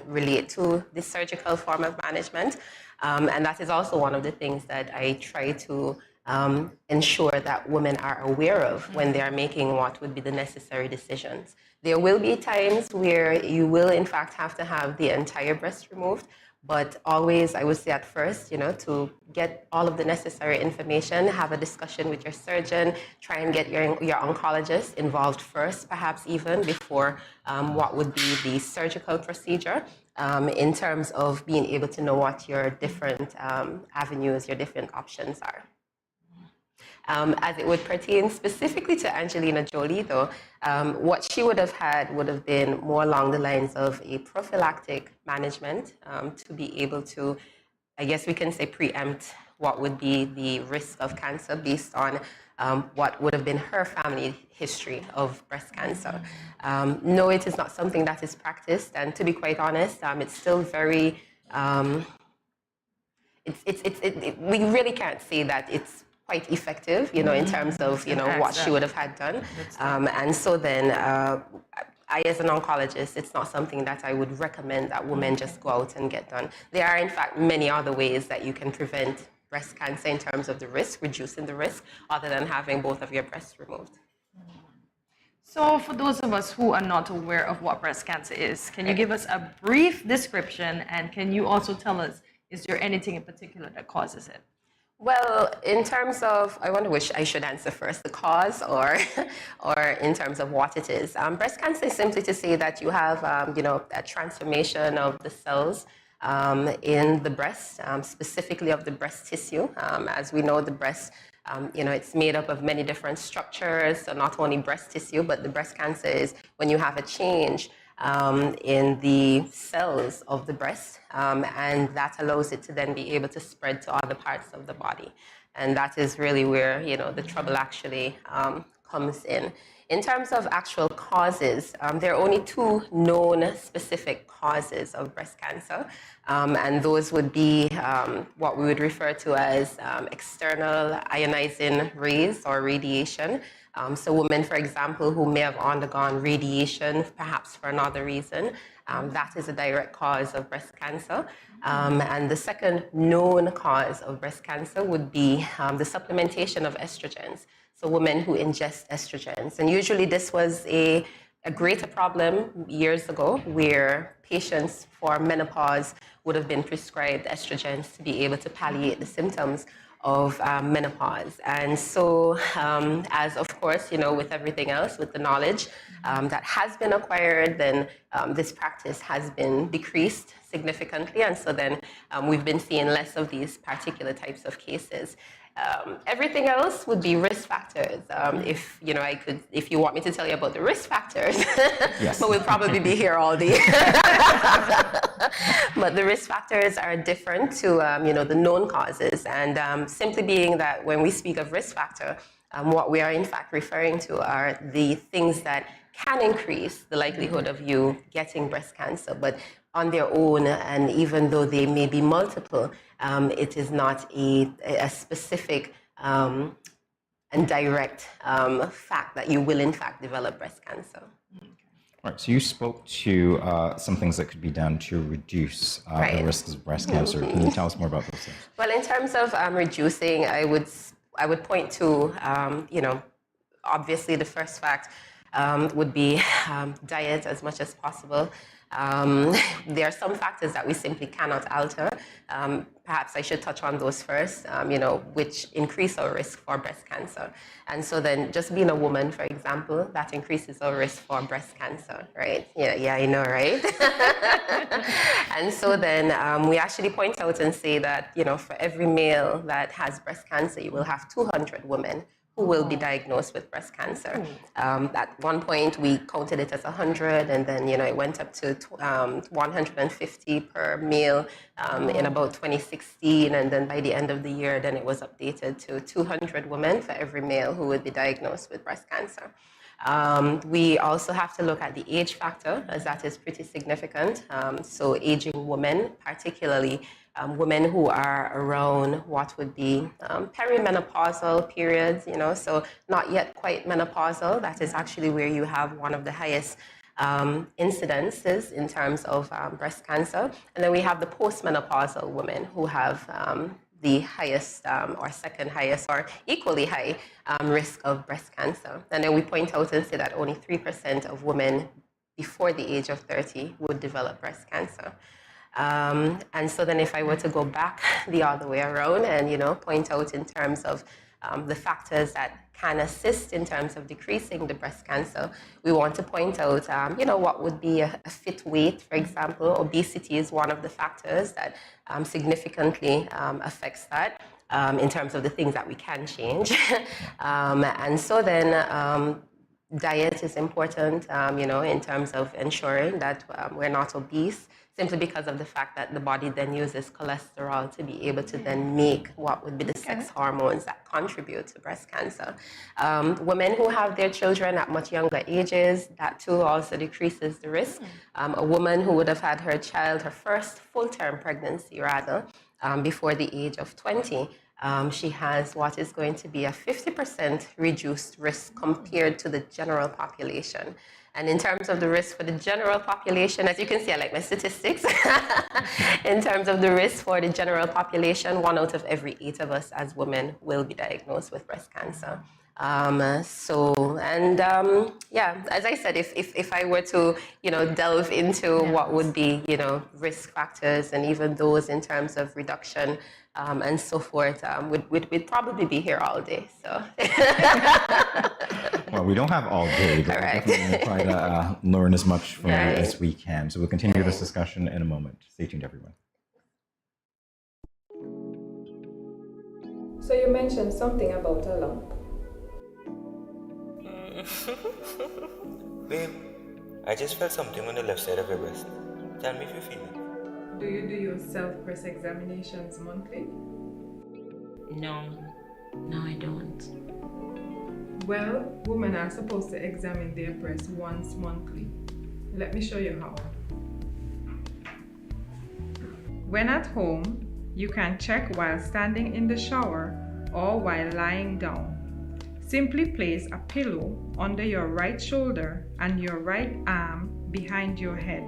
relate to the surgical form of management. And that is also one of the things that I try to ensure that women are aware of when they are making what would be the necessary decisions. There will be times where you will, in fact, have to have the entire breast removed, but always, I would say at first, you know, to get all of the necessary information, have a discussion with your surgeon, try and get your oncologist involved first, perhaps even before what would be the surgical procedure, in terms of being able to know what your different avenues, your different options are. As it would pertain specifically to Angelina Jolie, though, what she would have had would have been more along the lines of a prophylactic management to be able to, I guess we can say, preempt what would be the risk of cancer based on what would have been her family history of breast cancer. No, it is not something that is practiced, and to be quite honest, it's still very, we really can't say that it's quite effective, in terms of, what she would have had done. And so then I, as an oncologist, it's not something that I would recommend that women just go out and get done. There are, in fact, many other ways that you can prevent breast cancer in terms of the risk, reducing the risk, other than having both of your breasts removed. So for those of us who are not aware of what breast cancer is, can you give us a brief description, and can you also tell us, is there anything in particular that causes it? Well, in terms of, I wonder which I should answer first, the cause or in terms of what it is. Breast cancer is simply to say that you have, a transformation of the cells in the breast, specifically of the breast tissue. As we know, the breast, it's made up of many different structures, so not only breast tissue, but the breast cancer is when you have a change in the cells of the breast, and that allows it to then be able to spread to other parts of the body. And that is really where, the trouble actually comes in. In terms of actual causes, there are only 2 known specific causes of breast cancer, and those would be what we would refer to as external ionizing rays or radiation. So women, for example, who may have undergone radiation, perhaps for another reason, that is a direct cause of breast cancer. And the second known cause of breast cancer would be the supplementation of estrogens. So women who ingest estrogens. And usually this was a greater problem years ago, where patients for menopause would have been prescribed estrogens to be able to palliate the symptoms of menopause. And so, as of course, with everything else, with the knowledge that has been acquired, then this practice has been decreased significantly. And so then we've been seeing less of these particular types of cases. Everything else would be risk factors. If you want me to tell you about the risk factors, yes. But we'll probably be here all day. But the risk factors are different to, the known causes. And simply being that when we speak of risk factor, what we are in fact referring to are the things that can increase the likelihood of you getting breast cancer, but on their own, and even though they may be multiple, it is not a specific and direct fact that you will in fact develop breast cancer. All right, so you spoke to some things that could be done to reduce the risks of breast cancer. Can you tell us more about those things? Well, in terms of reducing, I would point to, obviously the first fact would be diet as much as possible. There are some factors that we simply cannot alter. Perhaps I should touch on those first, which increase our risk for breast cancer. And so then just being a woman, for example, that increases our risk for breast cancer, right? Yeah, I know, right? And so then we actually point out and say that, for every male that has breast cancer, you will have 200 women who will be diagnosed with breast cancer. At one point, we counted it as 100, and then it went up to 150 per male in about 2016, and then by the end of the year, then it was updated to 200 women for every male who would be diagnosed with breast cancer. We also have to look at the age factor, as that is pretty significant. So aging women, particularly women who are around what would be perimenopausal periods, so not yet quite menopausal. That is actually where you have one of the highest incidences in terms of breast cancer. And then we have the postmenopausal women who have the highest or second highest or equally high risk of breast cancer. And then we point out and say that only 3% of women before the age of 30 would develop breast cancer. And so then if I were to go back the other way around and, point out in terms of the factors that can assist in terms of decreasing the breast cancer, we want to point out, what would be a fit weight, for example. Obesity is one of the factors that significantly affects that in terms of the things that we can change. And so then diet is important, in terms of ensuring that we're not obese, simply because of the fact that the body then uses cholesterol to be able to then make what would be the sex hormones that contribute to breast cancer. Women who have their children at much younger ages, that too also decreases the risk. A woman who would have had her child, her first full-term pregnancy rather, before the age of 20, she has what is going to be a 50% reduced risk compared to the general population. And in terms of the risk for the general population, as you can see, I like my statistics. In terms of the risk for the general population, 1 out of every 8 of us as women will be diagnosed with breast cancer. Yeah, as I said, if I were to, delve into what would be, risk factors and even those in terms of reduction and so forth, we'd probably be here all day. So. Well, we don't have all day, but we're definitely going to try to learn as much from you as we can. So we'll continue this discussion in a moment. Stay tuned, everyone. So you mentioned something about a lump. Babe, I just felt something on the left side of your breast. Tell me if you feel it. Do you do your self-breast examinations monthly? No, I don't. Well, women are supposed to examine their breasts once monthly. Let me show you how. When at home, you can check while standing in the shower or while lying down. Simply place a pillow under your right shoulder and your right arm behind your head.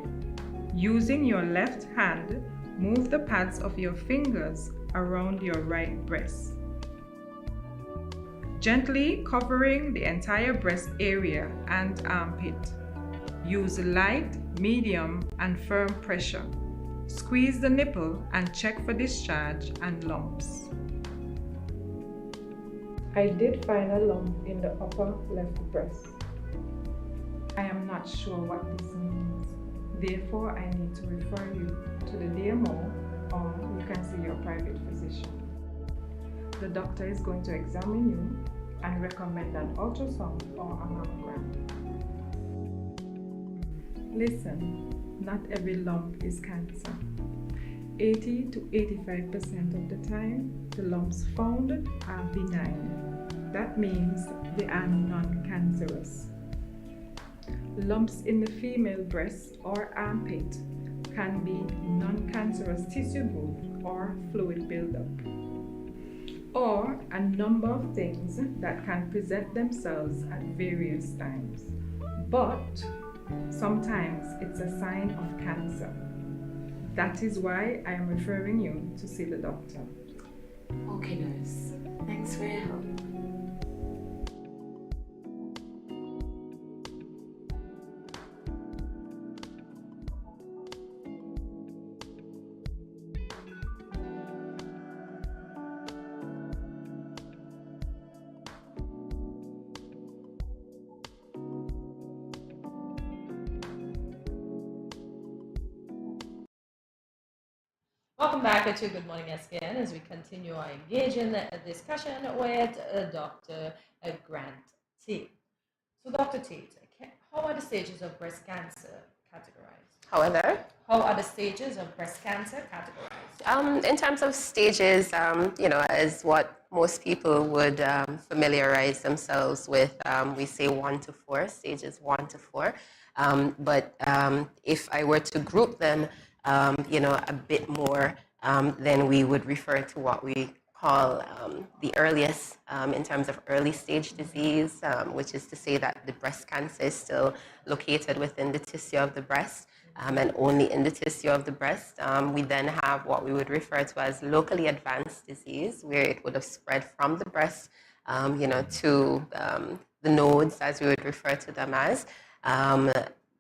Using your left hand, move the pads of your fingers around your right breast, gently covering the entire breast area and armpit. Use light, medium, and firm pressure. Squeeze the nipple and check for discharge and lumps. I did find a lump in the upper left breast. I am not sure what this means. Therefore, I need to refer you to the DMO, or you can see your private physician. The doctor is going to examine you and recommend an ultrasound or a mammogram. Listen, not every lump is cancer. 80 to 85% of the time, the lumps found are benign. That means they are non-cancerous. Lumps in the female breast or armpit can be non-cancerous tissue growth or fluid buildup, or a number of things that can present themselves at various times. But sometimes it's a sign of cancer. That is why I am referring you to see the doctor. Okay, nurse. Thanks for your help. Welcome back to Good Morning SKN as we continue our engaging discussion with Dr. Grant Tate. So Dr. Tate, how are the stages of breast cancer categorized? How are the stages of breast cancer categorized? In terms of stages, as what most people would familiarize themselves with, we say 1 to 4, stages 1 to 4. But if I were to group them, a bit more, then we would refer to what we call the earliest in terms of early stage disease, which is to say that the breast cancer is still located within the tissue of the breast and only in the tissue of the breast. We then have what we would refer to as locally advanced disease, where it would have spread from the breast, to the nodes, as we would refer to them as.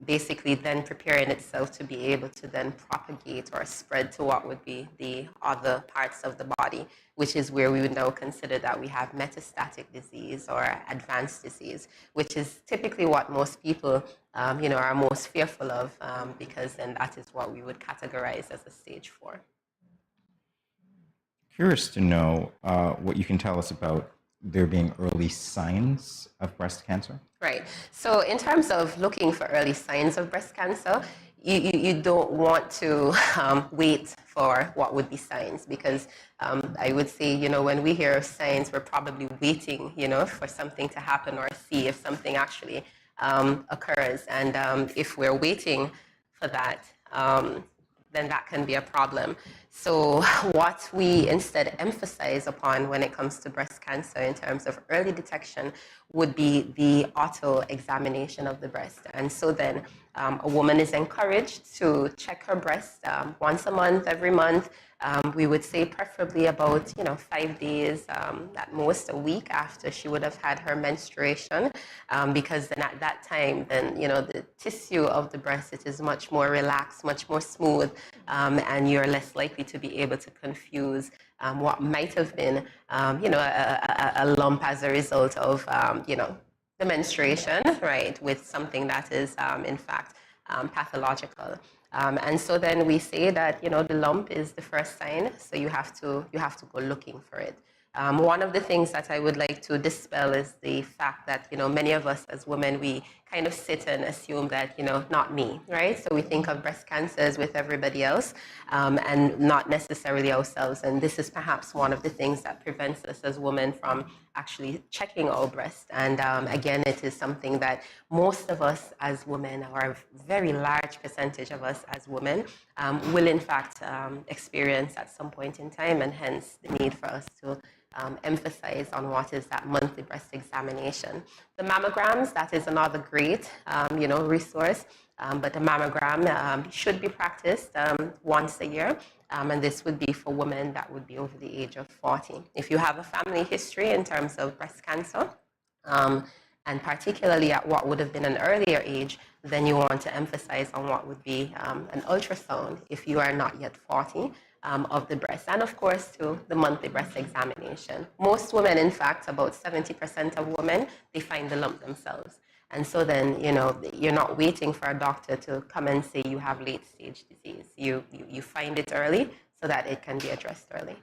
Basically then preparing itself to be able to then propagate or spread to what would be the other parts of the body, which is where we would now consider that we have metastatic disease or advanced disease, which is typically what most people, are most fearful of, because then that is what we would categorize as a stage 4. Curious to know what you can tell us about there being early signs of breast cancer? Right. So in terms of looking for early signs of breast cancer, you don't want to wait for what would be signs, because I would say, when we hear of signs, we're probably waiting, for something to happen or see if something actually occurs. And if we're waiting for that, then that can be a problem. So what we instead emphasize upon when it comes to breast cancer in terms of early detection would be the auto examination of the breast. And so then a woman is encouraged to check her breast once a month, every month. We would say preferably about 5 days, at most a week after she would have had her menstruation, because then at that time, then the tissue of the breast, it is much more relaxed, much more smooth, and you're less likely to be able to confuse what might have been a lump as a result of the menstruation, right, with something that is in fact pathological. And so then we say that the lump is the first sign, so you have to go looking for it. One of the things that I would like to dispel is the fact that many of us as women, we kind of sit and assume that not me, right? So we think of breast cancers with everybody else, and not necessarily ourselves. And this is perhaps one of the things that prevents us as women from actually checking our breast. And again, it is something that most of us as women, or a very large percentage of us as women, will in fact experience at some point in time, and hence the need for us to emphasize on what is that monthly breast examination. The mammograms, that is another great resource, but the mammogram should be practiced once a year. And this would be for women that would be over the age of 40. If you have a family history in terms of breast cancer, and particularly at what would have been an earlier age, then you want to emphasize on what would be an ultrasound if you are not yet 40, of the breast. And of course, to the monthly breast examination. Most women, in fact, about 70% of women, they find the lump themselves. And so then, you're not waiting for a doctor to come and say you have late-stage disease. You find it early so that it can be addressed early.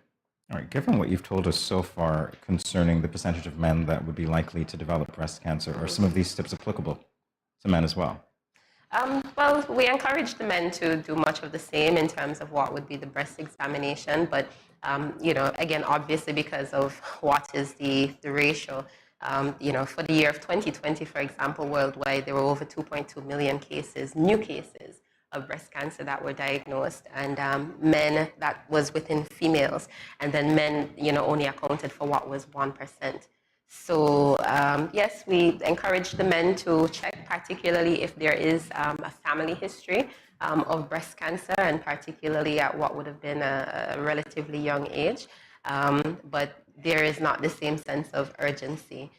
All right, given what you've told us so far concerning the percentage of men that would be likely to develop breast cancer, are some of these tips applicable to men as well? Well, we encourage the men to do much of the same in terms of what would be the breast examination. But, again, obviously because of what is the ratio, for the year of 2020, for example, worldwide, there were over 2.2 million cases, new cases of breast cancer that were diagnosed, and men, that was within females, and then men, only accounted for what was 1%. So yes, we encourage the men to check, particularly if there is a family history of breast cancer, and particularly at what would have been a relatively young age. But there is not the same sense of urgency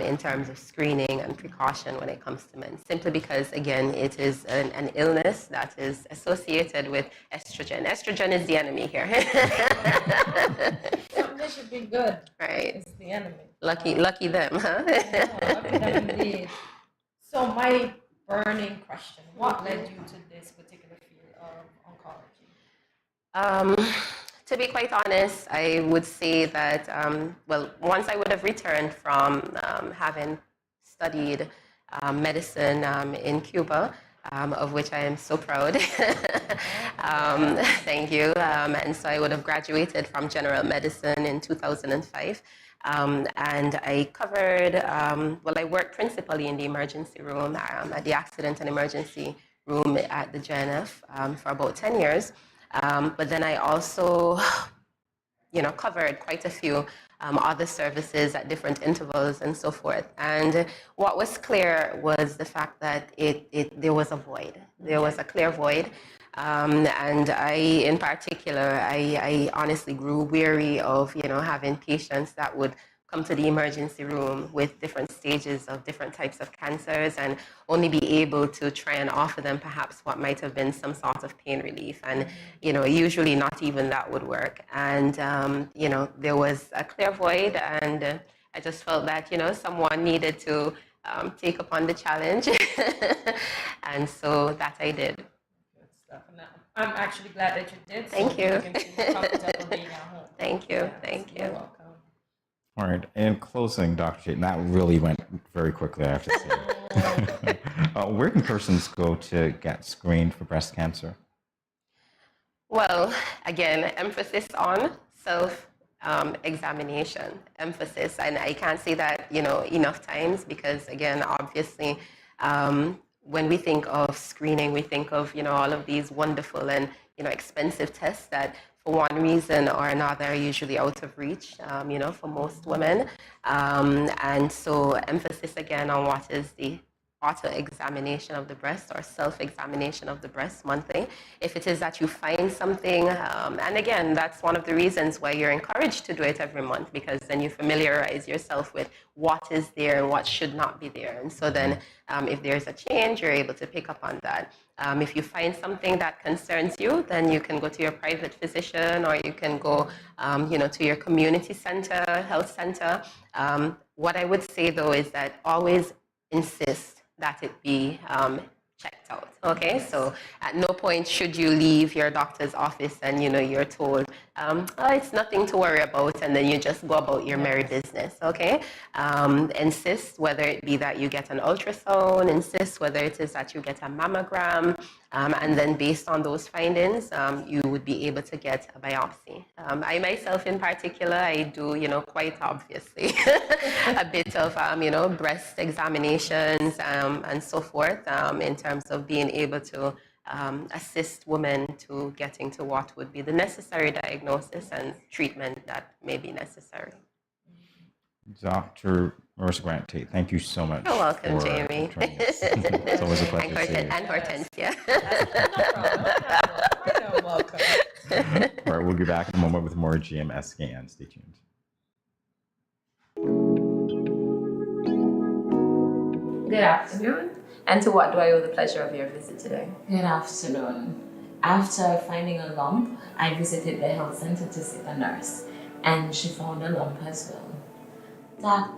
in terms of screening and precaution when it comes to men, simply because, again, it is an illness that is associated with estrogen. Estrogen is the enemy here. Something should be good. Right. It's the enemy. Lucky them, huh? Lucky them indeed. So my burning question, what led you to this particular field of oncology? To be quite honest, I would say that, well, once I would have returned from having studied medicine in Cuba, of which I am so proud. Thank you. And so I would have graduated from general medicine in 2005. And I covered, well, I worked principally in the emergency room, at the accident and emergency room at the JNF for about 10 years. But then I also, covered quite a few other services at different intervals and so forth. And what was clear was the fact that there was a void. There was a clear void. And I, in particular, I honestly grew weary of, having patients that would come to the emergency room with different stages of different types of cancers and only be able to try and offer them perhaps what might have been some sort of pain relief. And, usually not even that would work. And, there was a clear void, and I just felt that, someone needed to take upon the challenge. And so that I did. Good stuff. Now, I'm actually glad that you did. Thank you. You can feel comfortable being at home. Thank you. Yeah, Thank you. You're welcome. All right, in closing, Dr. Chayton, that really went very quickly, I have to say. Where can persons go to get screened for breast cancer? Well, again, emphasis on self-examination, emphasis, and I can't say that, enough times, because, again, obviously, when we think of screening, we think of, all of these wonderful and, expensive tests that for one reason or another are usually out of reach, for most women. And so emphasis again on what is the auto-examination of the breast or self-examination of the breast monthly. If it is that you find something, and again, that's one of the reasons why you're encouraged to do it every month, because then you familiarize yourself with what is there and what should not be there. And so then if there's a change, you're able to pick up on that. If you find something that concerns you, then you can go to your private physician, or you can go to your community center, health center. What I would say though is that always insist that it be checked out. Okay, so at no point should you leave your doctor's office and you're told it's nothing to worry about, and then you just go about your merry business. Okay, insist whether it be that you get an ultrasound, insist whether it is that you get a mammogram, and then based on those findings, you would be able to get a biopsy. I myself in particular, I do quite obviously a bit of breast examinations and so forth, in terms of being able to assist women to getting to what would be the necessary diagnosis and treatment that may be necessary. Dr. Marissa Grant Tate, thank you so much. You're welcome, for Jamie. It's always a pleasure to see you. And Hortensia. You're welcome. All right, we'll be back in a moment with more GMS Scan. Stay tuned. Good afternoon. And to what do I owe the pleasure of your visit today? Good afternoon. After finding a lump, I visited the health center to see the nurse, and she found a lump as well. Doc,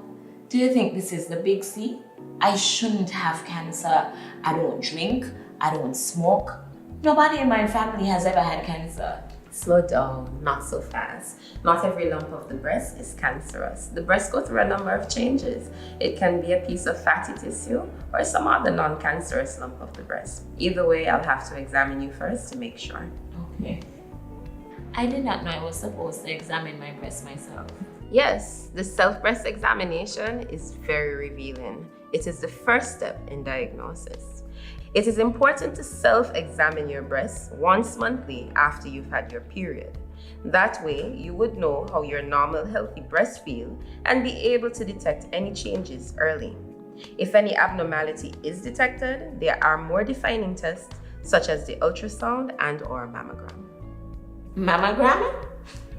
do you think this is the big C? I shouldn't have cancer. I don't drink. I don't smoke. Nobody in my family has ever had cancer. Slow down, not so fast. Not every lump of the breast is cancerous. The breast goes through a number of changes. It can be a piece of fatty tissue or some other non-cancerous lump of the breast. Either way, I'll have to examine you first to make sure. Okay. I did not know I was supposed to examine my breast myself. Yes, the self-breast examination is very revealing. It is the first step in diagnosis. It is important to self-examine your breasts once monthly after you've had your period. That way, you would know how your normal, healthy breasts feel and be able to detect any changes early. If any abnormality is detected, there are more defining tests such as the ultrasound and/or mammogram. Mammogram?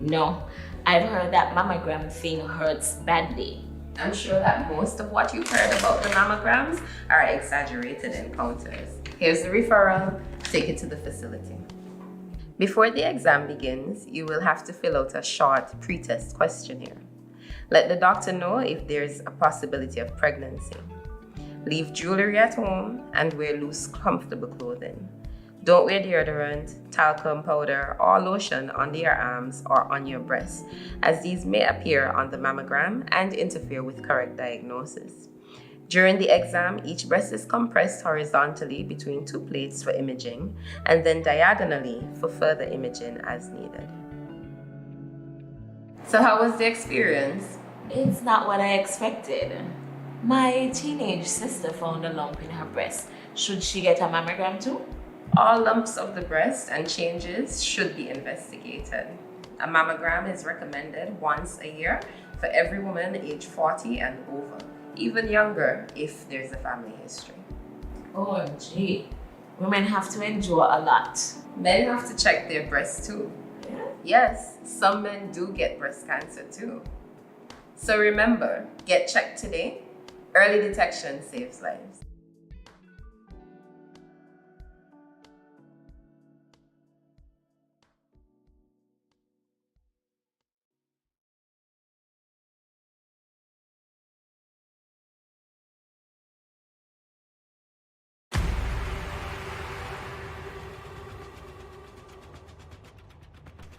No, I've heard that mammogram thing hurts badly. I'm sure that most of what you've heard about the mammograms are exaggerated encounters. Here's the referral. Take it to the facility. Before the exam begins, you will have to fill out a short pre-test questionnaire. Let the doctor know if there's a possibility of pregnancy. Leave jewelry at home and wear loose, comfortable clothing. Don't wear deodorant, talcum powder, or lotion under your arms or on your breasts, as these may appear on the mammogram and interfere with correct diagnosis. During the exam, each breast is compressed horizontally between two plates for imaging, and then diagonally for further imaging as needed. So how was the experience? It's not what I expected. My teenage sister found a lump in her breast. Should she get a mammogram too? All lumps of the breast and changes should be investigated. A mammogram is recommended once a year for every woman aged 40 and over, even younger if there's a family history. OMG, women have to endure a lot. Men have to check their breasts too. Yeah. Yes, some men do get breast cancer too. So remember, get checked today. Early detection saves lives.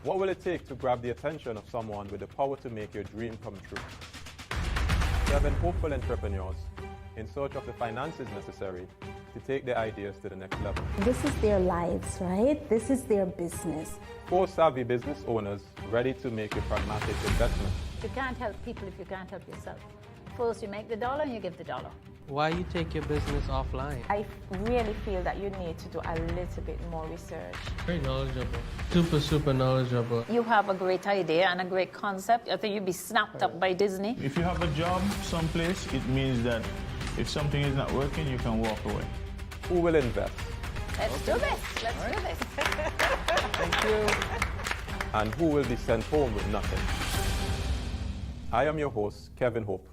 What will it take to grab the attention of someone with the power to make your dream come true? 7 hopeful entrepreneurs in search of the finances necessary to take their ideas to the next level. This is their lives, right? This is their business. 4 savvy business owners ready to make a pragmatic investment. You can't help people if you can't help yourself. First, you make the dollar and you give the dollar. Why you take your business offline? I really feel that you need to do a little bit more research. Very knowledgeable. Super knowledgeable. You have a great idea and a great concept. I think you'd be snapped up by Disney. If you have a job someplace, it means that if something is not working, you can walk away. Who will invest? Let's do this. Let's do this. Thank you. And who will be sent home with nothing? I am your host, Kevin Hope.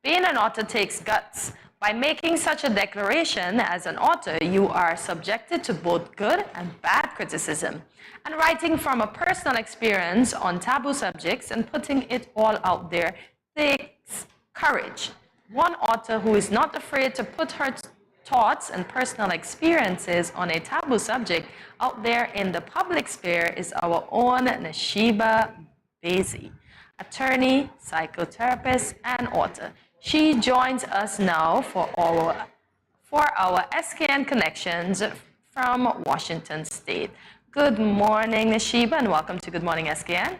Being an author takes guts. By making such a declaration as an author, you are subjected to both good and bad criticism. And writing from a personal experience on taboo subjects and putting it all out there takes courage. One author who is not afraid to put her thoughts and personal experiences on a taboo subject out there in the public sphere is our own Nashiba Basie, attorney, psychotherapist, and author. She joins us now for our SKN Connections from Washington State. Good morning, Nashiba, and welcome to Good Morning SKN.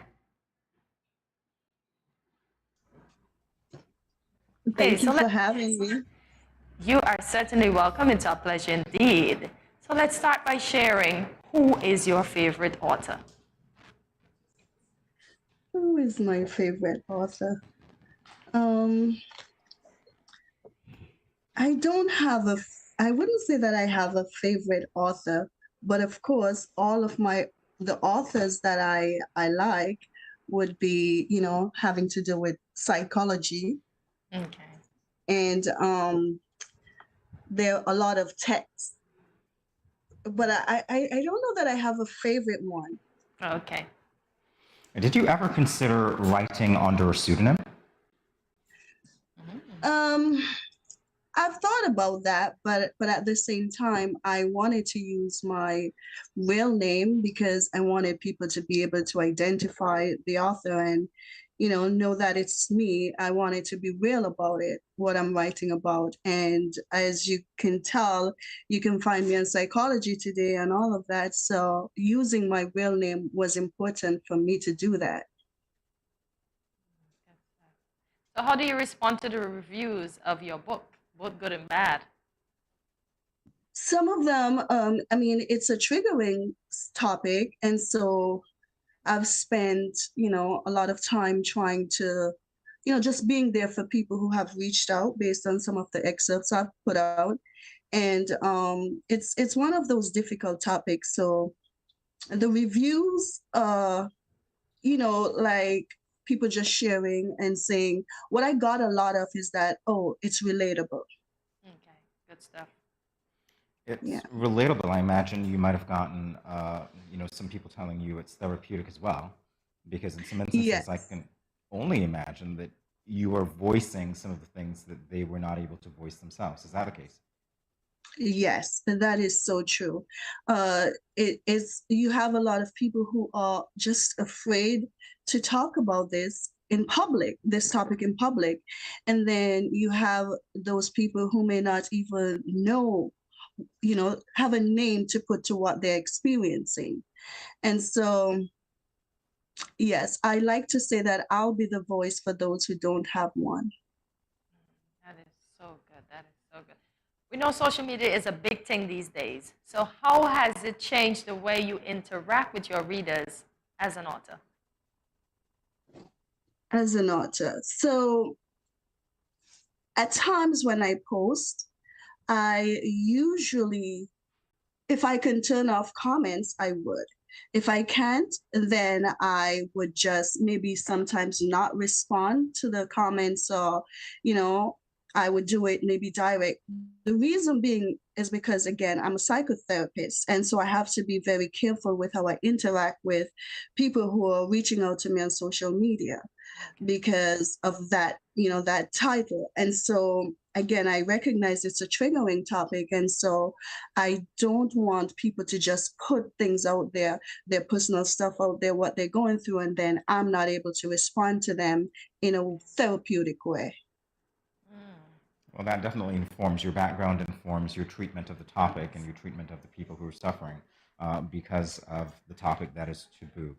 Thank you for having me. You are certainly welcome. It's our pleasure indeed. So let's start by sharing, who is your favorite author? Who is my favorite author? I wouldn't say that I have a favorite author, but of course, all of the authors that I like would be, having to do with psychology. Okay. And there are a lot of texts, but I don't know that I have a favorite one. Okay. Did you ever consider writing under a pseudonym? I've thought about that, but at the same time, I wanted to use my real name because I wanted people to be able to identify the author and, know that it's me. I wanted to be real about it, what I'm writing about. And as you can tell, you can find me on Psychology Today and all of that. So using my real name was important for me to do that. So how do you respond to the reviews of your book, both good and bad? Some of them, it's a triggering topic. And so I've spent, a lot of time trying to, just being there for people who have reached out based on some of the excerpts I've put out. And it's one of those difficult topics. So the reviews, like people just sharing and saying, what I got a lot of is that, oh, it's relatable. Okay, good stuff. It's relatable. I imagine you might have gotten, some people telling you it's therapeutic as well, because in some instances, Yes. I can only imagine that you are voicing some of the things that they were not able to voice themselves. Is that the case? Yes, and that is so true. You have a lot of people who are just afraid to talk about this topic in public. And then you have those people who may not even know, have a name to put to what they're experiencing. And so, yes, I like to say that I'll be the voice for those who don't have one. That is so good. That is so good. We know social media is a big thing these days. So how has it changed the way you interact with your readers as an author? As an author. So at times when I post, I usually, if I can turn off comments, I would. If I can't, then I would just maybe sometimes not respond to the comments, or, I would do it maybe the reason being is because, again, I'm a psychotherapist. And so I have to be very careful with how I interact with people who are reaching out to me on social media because of that, that title. And so, again, I recognize it's a triggering topic. And so I don't want people to just put things out there, their personal stuff out there, what they're going through, and then I'm not able to respond to them in a therapeutic way. Well, that definitely informs your background, informs your treatment of the topic and your treatment of the people who are suffering because of the topic that is taboo.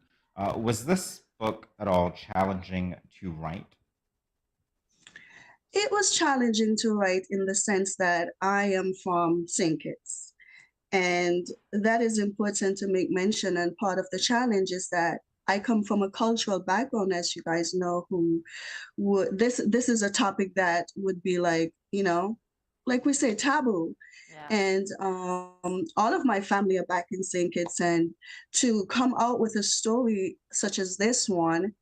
Was this book at all challenging to write? It was challenging to write in the sense that I am from St. Kitts, and that is important to make mention. And part of the challenge is that I come from a cultural background, as you guys know, who would this is a topic that would be like, like we say, taboo. And all of my family are back in St. Kitts, and to come out with a story such as this one,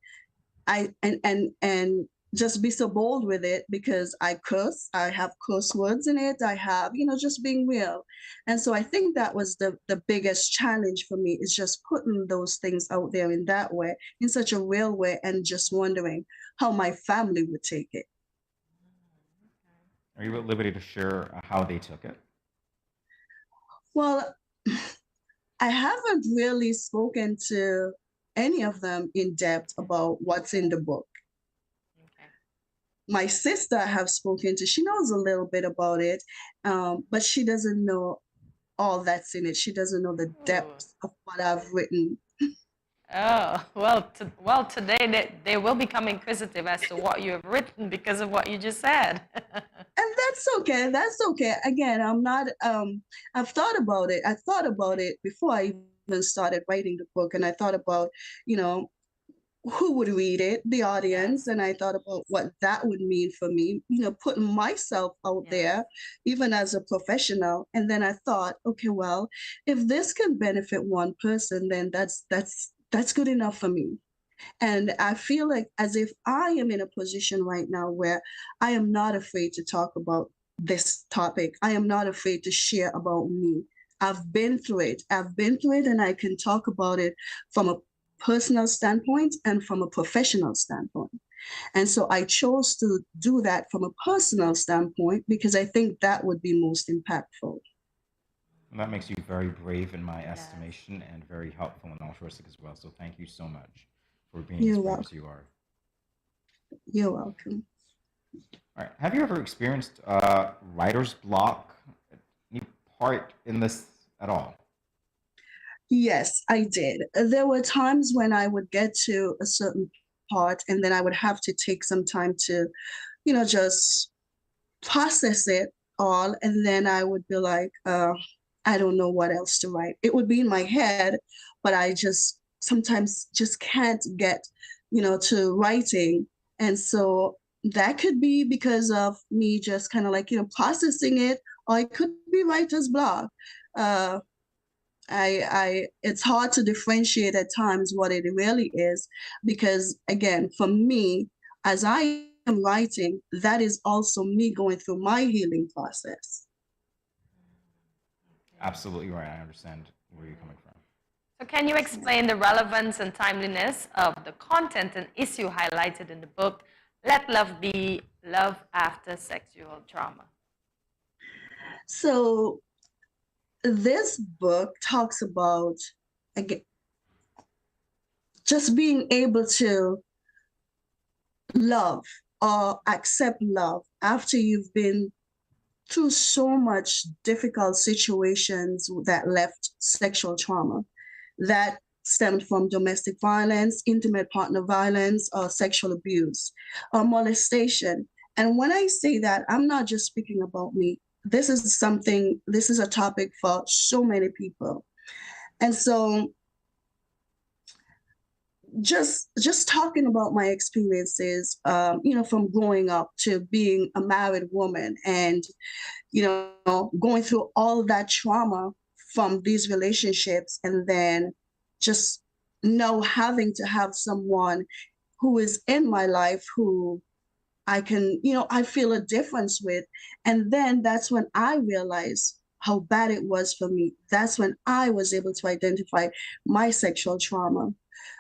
and just be so bold with it because I curse, I have curse words in it, I have, just being real. And so I think that was the biggest challenge for me, is just putting those things out there in that way, in such a real way, and just wondering how my family would take it. Are you at liberty to share how they took it? Well, I haven't really spoken to any of them in depth about what's in the book. My sister I have spoken to, she knows a little bit about it, but she doesn't know all that's in it. She doesn't know the depth of what I've written. Oh, well, today they will become inquisitive as to what you have written because of what you just said. And that's okay. That's okay. Again, I'm not, I've thought about it. I thought about it before I even started writing the book. And I thought about, who would read it, the audience. And I thought about what that would mean for me, putting myself out there, even as a professional. And then I thought, okay, well, if this can benefit one person, then that's good enough for me. And I feel like as if I am in a position right now where I am not afraid to talk about this topic. I am not afraid to share about me. I've been through it. And I can talk about it from a personal standpoint and from a professional standpoint. And so I chose to do that from a personal standpoint because I think that would be most impactful. And that makes you very brave in my estimation and very helpful and altruistic as well. So thank you so much for being as brave as you are. You're welcome. All right. Have you ever experienced writer's block? Any part in this at all? Yes, I did. There were times when I would get to a certain part and then I would have to take some time to, just process it all. And then I would be like, I don't know what else to write. It would be in my head, but I just sometimes just can't get, to writing. And so that could be because of me just kind of like, processing it, or it could be writer's block. It's hard to differentiate at times what it really is, because again, for me, as I am writing, that is also me going through my healing process. Absolutely right. I understand where you're coming from. So can you explain the relevance and timeliness of the content and issue highlighted in the book, Let Love Be, Love After Sexual Trauma? So this book talks about, again, just being able to love or accept love after you've been through so much difficult situations that left sexual trauma, that stemmed from domestic violence, intimate partner violence, or sexual abuse, or molestation. And when I say that, I'm not just speaking about me. This is a topic for so many people. And so just talking about my experiences, from growing up to being a married woman and, going through all that trauma from these relationships, and then just now having to have someone who is in my life who I can, I feel a difference with. And then that's when I realized how bad it was for me. That's when I was able to identify my sexual trauma.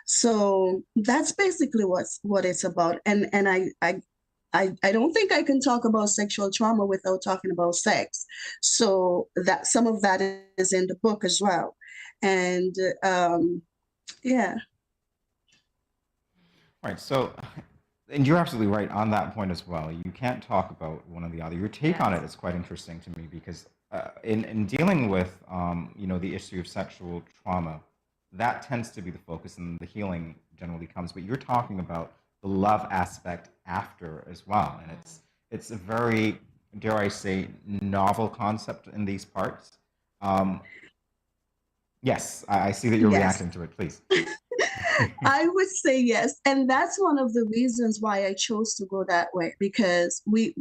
So that's basically what it's about. And I don't think I can talk about sexual trauma without talking about sex. So that some of that is in the book as well. And yeah. Right. So, and you're absolutely right on that point as well. You can't talk about one or the other. Your take on it is quite interesting to me because in dealing with the issue of sexual trauma, that tends to be the focus, and the healing generally comes. But you're talking about the love aspect after as well, and it's a very, dare I say, novel concept in these parts. Yes, I see that you're Yes. reacting to it. Please. I would say yes. And that's one of the reasons why I chose to go that way, because we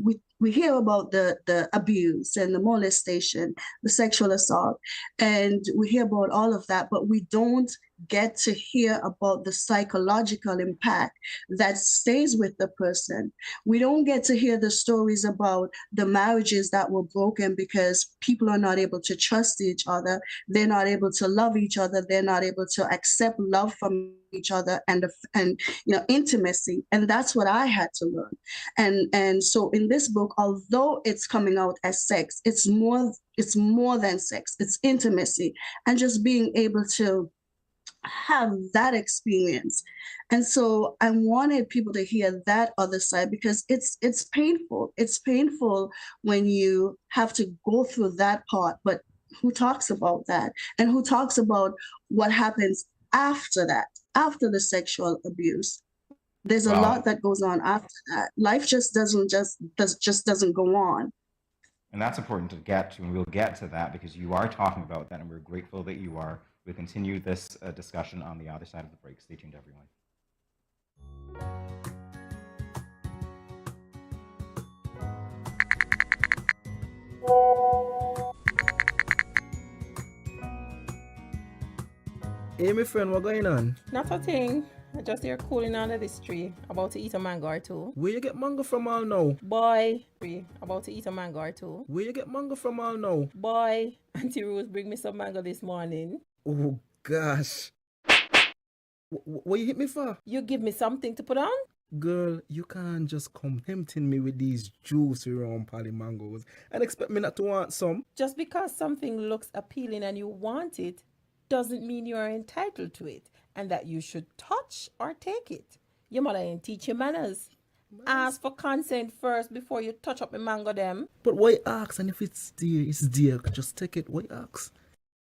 hear about the abuse and the molestation, the sexual assault, and we hear about all of that, but we don't get to hear about the psychological impact that stays with the person. We don't get to hear the stories about the marriages that were broken because people are not able to trust each other. They're not able to love each other. They're not able to accept love from each other and intimacy. And that's what I had to learn. And so in this book, although it's coming out as sex, it's more than sex. It's intimacy and just being able to have that experience. And so I wanted people to hear that other side, because it's painful. It's painful when you have to go through that part, but who talks about that? And who talks about what happens after that, after the sexual abuse? There's a lot that goes on after that. Life just doesn't go on. And that's important to get to, and we'll get to that because you are talking about that, and we're grateful that you are. We'll continue this discussion on the other side of the break. Stay tuned, everyone. Hey, my friend, what going on? Not a thing. I just here cooling under this tree, about to eat a mango or two. Where you get mango from all now? Boy, about to eat a mango or two. Where you get mango from all now? Boy, Auntie Rose bring me some mango this morning. Oh, gosh. What you hit me for? You give me something to put on? Girl, you can't just come tempting me with these juicy round pally mangoes and expect me not to want some. Just because something looks appealing and you want it, doesn't mean you are entitled to it and that you should touch or take it. Your mother ain't teach you manners. Ask for consent first before you touch up the mango them. But why ask? And if it's dear, it's dear. Just take it. Why ask?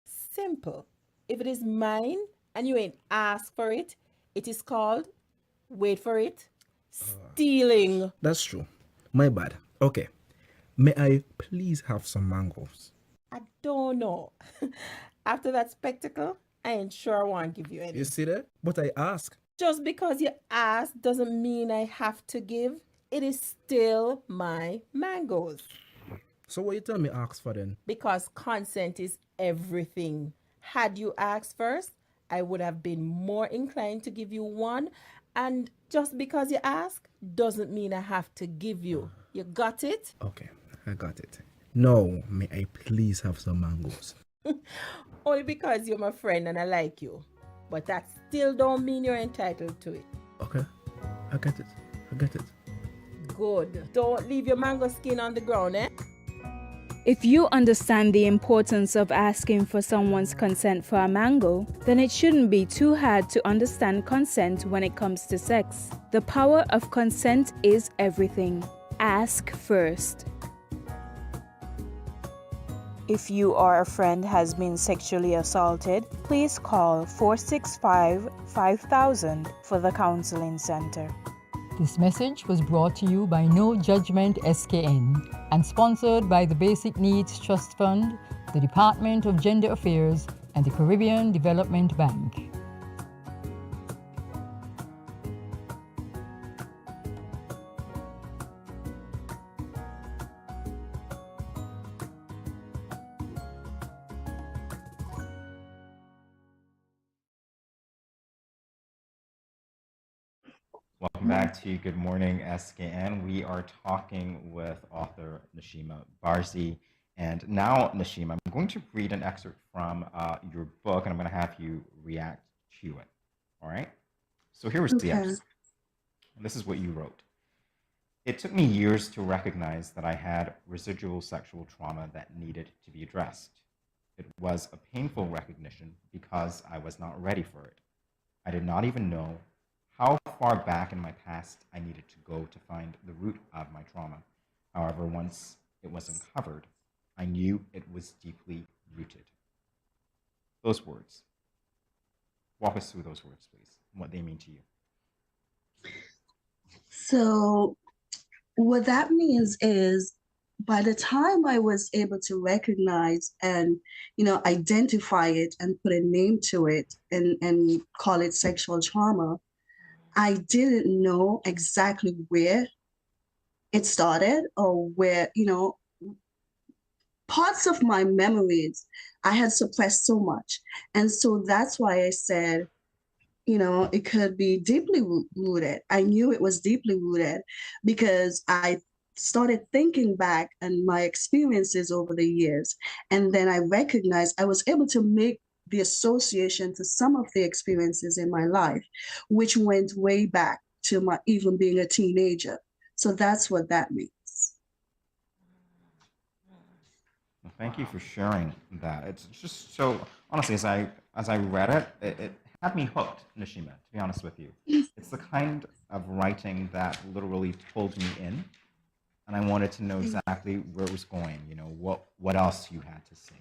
Simple. If it is mine and you ain't asked for it, it is called, wait for it, stealing. That's true. My bad. Okay. May I please have some mangoes? I don't know. After that spectacle, I ain't sure I want to give you any. You see that? But I ask. Just because you ask doesn't mean I have to give. It is still my mangoes. So what you tell me ask for then? Because consent is everything. Had you asked first, I would have been more inclined to give you one. And just because you ask doesn't mean I have to give you. You got it? Okay, I got it. Now, may I please have some mangoes? Only because you're my friend and I like you. But that still don't mean you're entitled to it. Okay, I get it. I get it. Good. Don't leave your mango skin on the ground, eh? If you understand the importance of asking for someone's consent for a mango, then it shouldn't be too hard to understand consent when it comes to sex. The power of consent is everything. Ask first. If you or a friend has been sexually assaulted, please call 465-5000 for the Counseling Center. This message was brought to you by No Judgment SKN and sponsored by the Basic Needs Trust Fund, the Department of Gender Affairs, and the Caribbean Development Bank. Welcome back to Good Morning SKN. We are talking with author Nashima Barzi. And now, Nashima, I'm going to read an excerpt from your book, and I'm going to have you react to it. All right? So here was the excerpt. This is what you wrote. It took me years to recognize that I had residual sexual trauma that needed to be addressed. It was a painful recognition because I was not ready for it. I did not even know how far back in my past I needed to go to find the root of my trauma. However, once it was uncovered, I knew it was deeply rooted. Those words. Walk us through those words, please, and what they mean to you. So what that means is by the time I was able to recognize and, identify it and put a name to it and call it sexual trauma, I didn't know exactly where it started or where, parts of my memories I had suppressed so much. And so that's why I said, it could be deeply rooted. I knew it was deeply rooted because I started thinking back on my experiences over the years. And then I recognized I was able to make the association to some of the experiences in my life, which went way back to my even being a teenager. So that's what that means. Well, thank you for sharing that. It's just so, honestly, as I read it, it had me hooked, Nashima, to be honest with you. It's the kind of writing that literally pulled me in, and I wanted to know exactly where it was going, what else you had to say.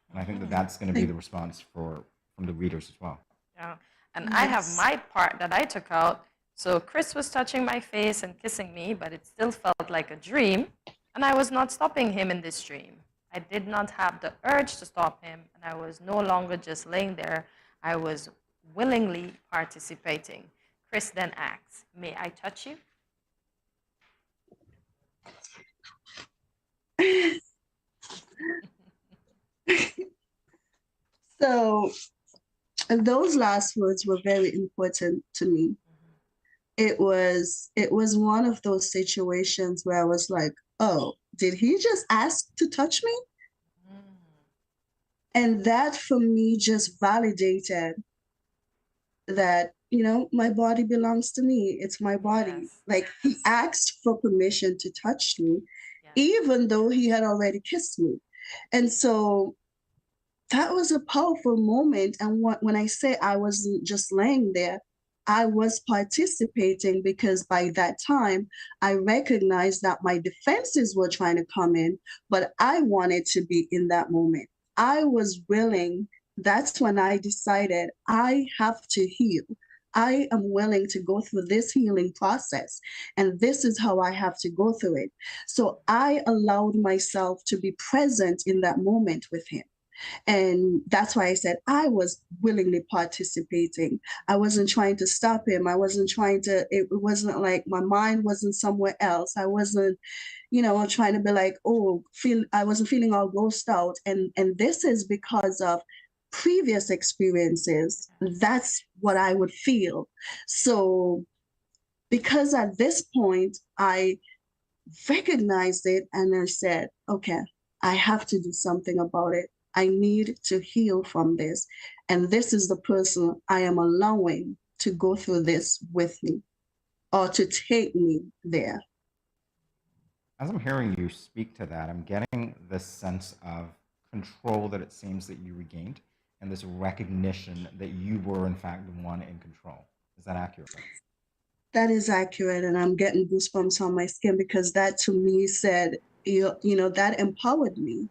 And I think that that's going to be the response from the readers as well. Yeah, and I have my part that I took out. So Chris was touching my face and kissing me, but it still felt like a dream, and I was not stopping him in this dream. I did not have the urge to stop him, and I was no longer just laying there. I was willingly participating. Chris then asks, "May I touch you?" So those last words were very important to me. It was one of those situations where I was like, oh, did he just ask to touch me? And that for me just validated that, my body belongs to me. It's my body. Yes. Like he asked for permission to touch me, even though he had already kissed me. And so that was a powerful moment. And when I say I wasn't just laying there, I was participating because by that time, I recognized that my defenses were trying to come in, but I wanted to be in that moment. I was willing. That's when I decided I have to heal. I am willing to go through this healing process, and this is how I have to go through it. So I allowed myself to be present in that moment with him. And that's why I said I was willingly participating. I wasn't trying to stop him. I wasn't trying to, it wasn't like my mind wasn't somewhere else. I wasn't, trying to be like, I wasn't feeling all grossed out. And this is because of previous experiences. That's what I would feel. So because at this point, I recognized it and I said, okay, I have to do something about it. I need to heal from this. And this is the person I am allowing to go through this with me or to take me there. As I'm hearing you speak to that, I'm getting this sense of control that it seems that you regained and this recognition that you were in fact the one in control. Is that accurate? That is accurate. And I'm getting goosebumps on my skin because that to me said, that empowered me.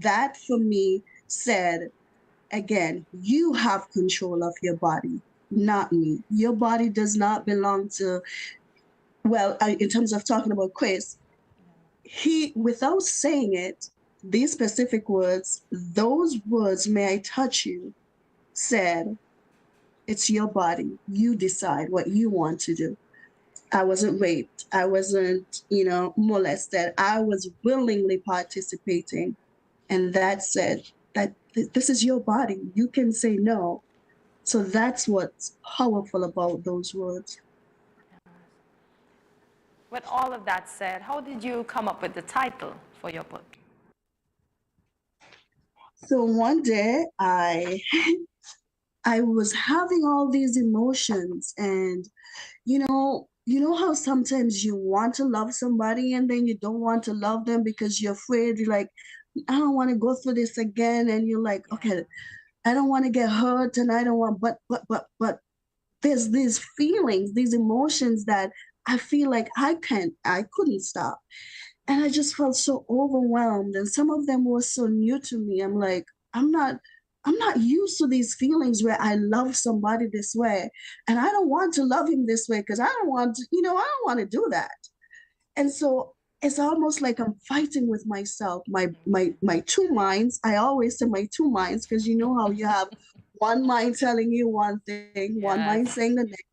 That for me said, again, you have control of your body, not me. Your body does not belong to, in terms of talking about Chris, he, without saying it, these specific words, those words, "May I touch you," said, it's your body. You decide what you want to do. I wasn't raped. I wasn't, molested. I was willingly participating. And that said that this is your body. You can say no. So that's what's powerful about those words. With all of that said, how did you come up with the title for your book? So one day I was having all these emotions, and you know how sometimes you want to love somebody and then you don't want to love them because you're afraid. You're like, I don't want to go through this again, and you're like, okay, I don't want to get hurt, and I don't want, but there's these feelings, these emotions that I feel like I couldn't stop. And I just felt so overwhelmed. And some of them were so new to me. I'm like, I'm not, I'm not used to these feelings where I love somebody this way. And I don't want to love him this way because I don't want to, I don't want to do that. And so it's almost like I'm fighting with myself, my two minds. I always say my two minds, because you know how you have one mind telling you one thing, one mind saying the next.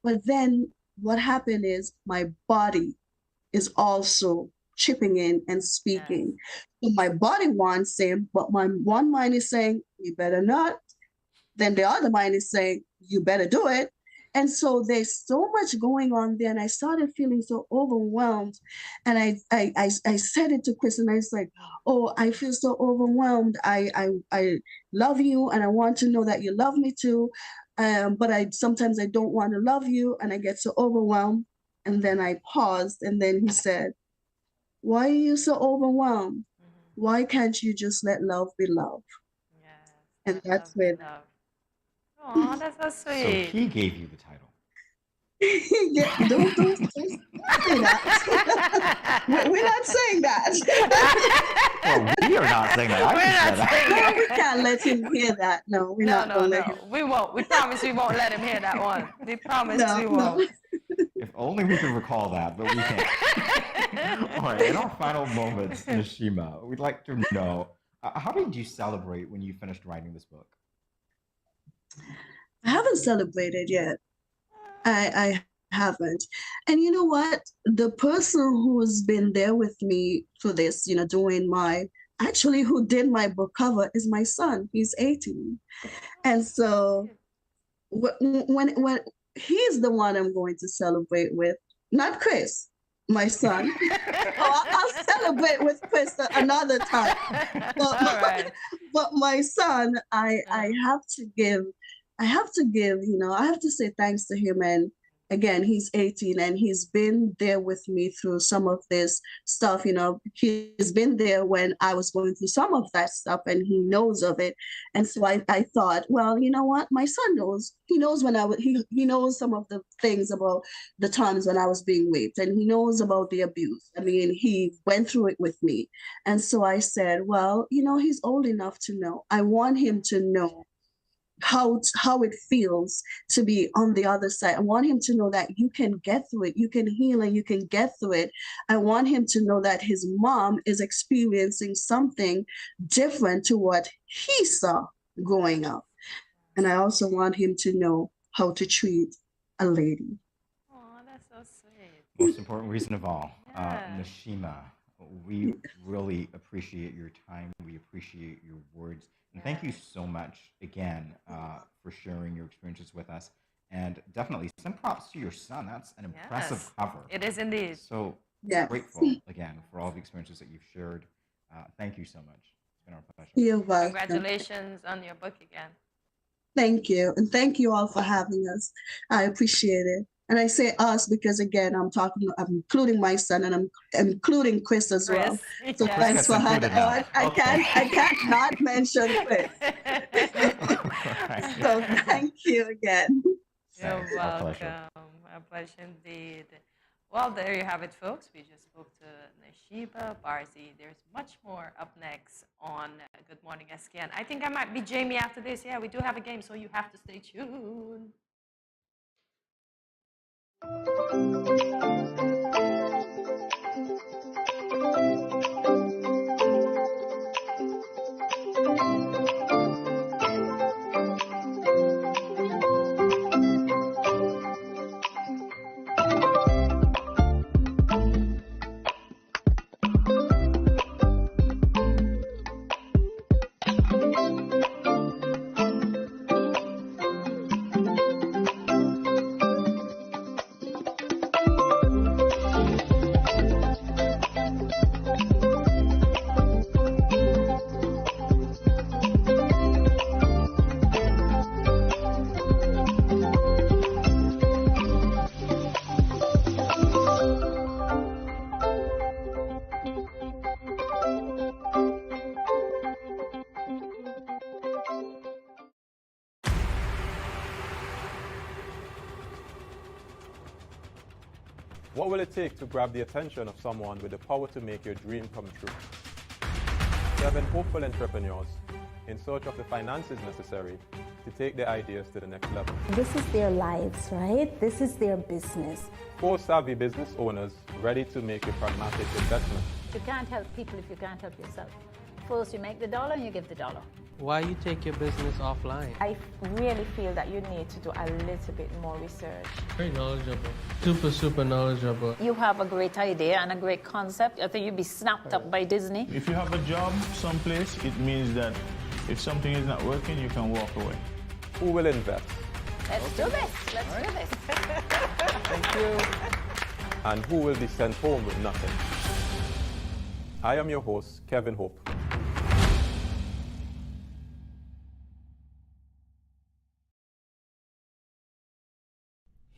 But then what happened is my body is also chipping in and speaking. So my body wants him, but my one mind is saying, you better not. Then the other mind is saying, you better do it. And so there's so much going on there. And I started feeling so overwhelmed. And I said it to Chris, and I was like, oh, I feel so overwhelmed. I love you, and I want to know that you love me too. But sometimes I don't want to love you, and I get so overwhelmed. And then I paused, and then he said, why are you so overwhelmed? Why can't you just let love be love? And that's when. Oh, that's so So sweet. he gave you the title. Don't say that. We're not saying that. Well, we are not saying that. We're not saying No, we can't let him hear that. No, we're not going to let him. We won't. We promise we won't let him hear that one. We promise we won't. If only we could recall that, but we can't. All right, in our final moments, Nashima, we'd like to know, how did you celebrate when you finished writing this book? I haven't celebrated yet. I haven't. And you know what? The person who's been there with me for this, doing actually who did my book cover is my son. He's 18. And so when he's the one I'm going to celebrate with, not Chris, my son. I'll celebrate with Chris another time. But my son, I have to give, I have to say thanks to him. And again, he's 18, and he's been there with me through some of this stuff. He's been there when I was going through some of that stuff, and he knows of it. And so I thought, well, you know what? My son knows. He knows he knows some of the things about the times when I was being raped, and he knows about the abuse. I mean, he went through it with me. And so I said, well, he's old enough to know. I want him to know how it feels to be on the other side. I want him to know that you can get through it, you can heal, and you can get through it. I want him to know that his mom is experiencing something different to what he saw growing up. And I also want him to know how to treat a lady. Oh, that's so sweet. Most important reason of all, Nashima, we really appreciate your time. We appreciate your words. And thank you so much again for sharing your experiences with us. And definitely some props to your son. That's an impressive cover. It is indeed. So grateful again for all the experiences that you've shared. Thank you so much. It's been our pleasure. You're welcome. Congratulations on your book again. Thank you. And thank you all for having us. I appreciate it. And I say us because, again, I'm including my son, and I'm including Chris as well. So thanks for having us. I can't not mention Chris. So thank you again. You're welcome. A pleasure indeed. Well, there you have it, folks. We just spoke to Nashima Barzi. There's much more up next on Good Morning SKN. I think I might be Jamie after this. Yeah, we do have a game, so you have to stay tuned. What will it take to grab the attention of someone with the power to make your dream come true? 7 hopeful entrepreneurs in search of the finances necessary to take their ideas to the next level. This is their lives, right? This is their business. 4 savvy business owners ready to make a pragmatic investment. You can't help people if you can't help yourself. First, you make the dollar and you give the dollar. Why you take your business offline? I really feel that you need to do a little bit more research. Very knowledgeable. Super knowledgeable. You have a great idea and a great concept. I think you'd be snapped up by Disney. If you have a job someplace, it means that if something is not working, you can walk away. Who will invest? Let's do this. Let's do this. Thank you. And who will be sent home with nothing? I am your host, Kevin Hope.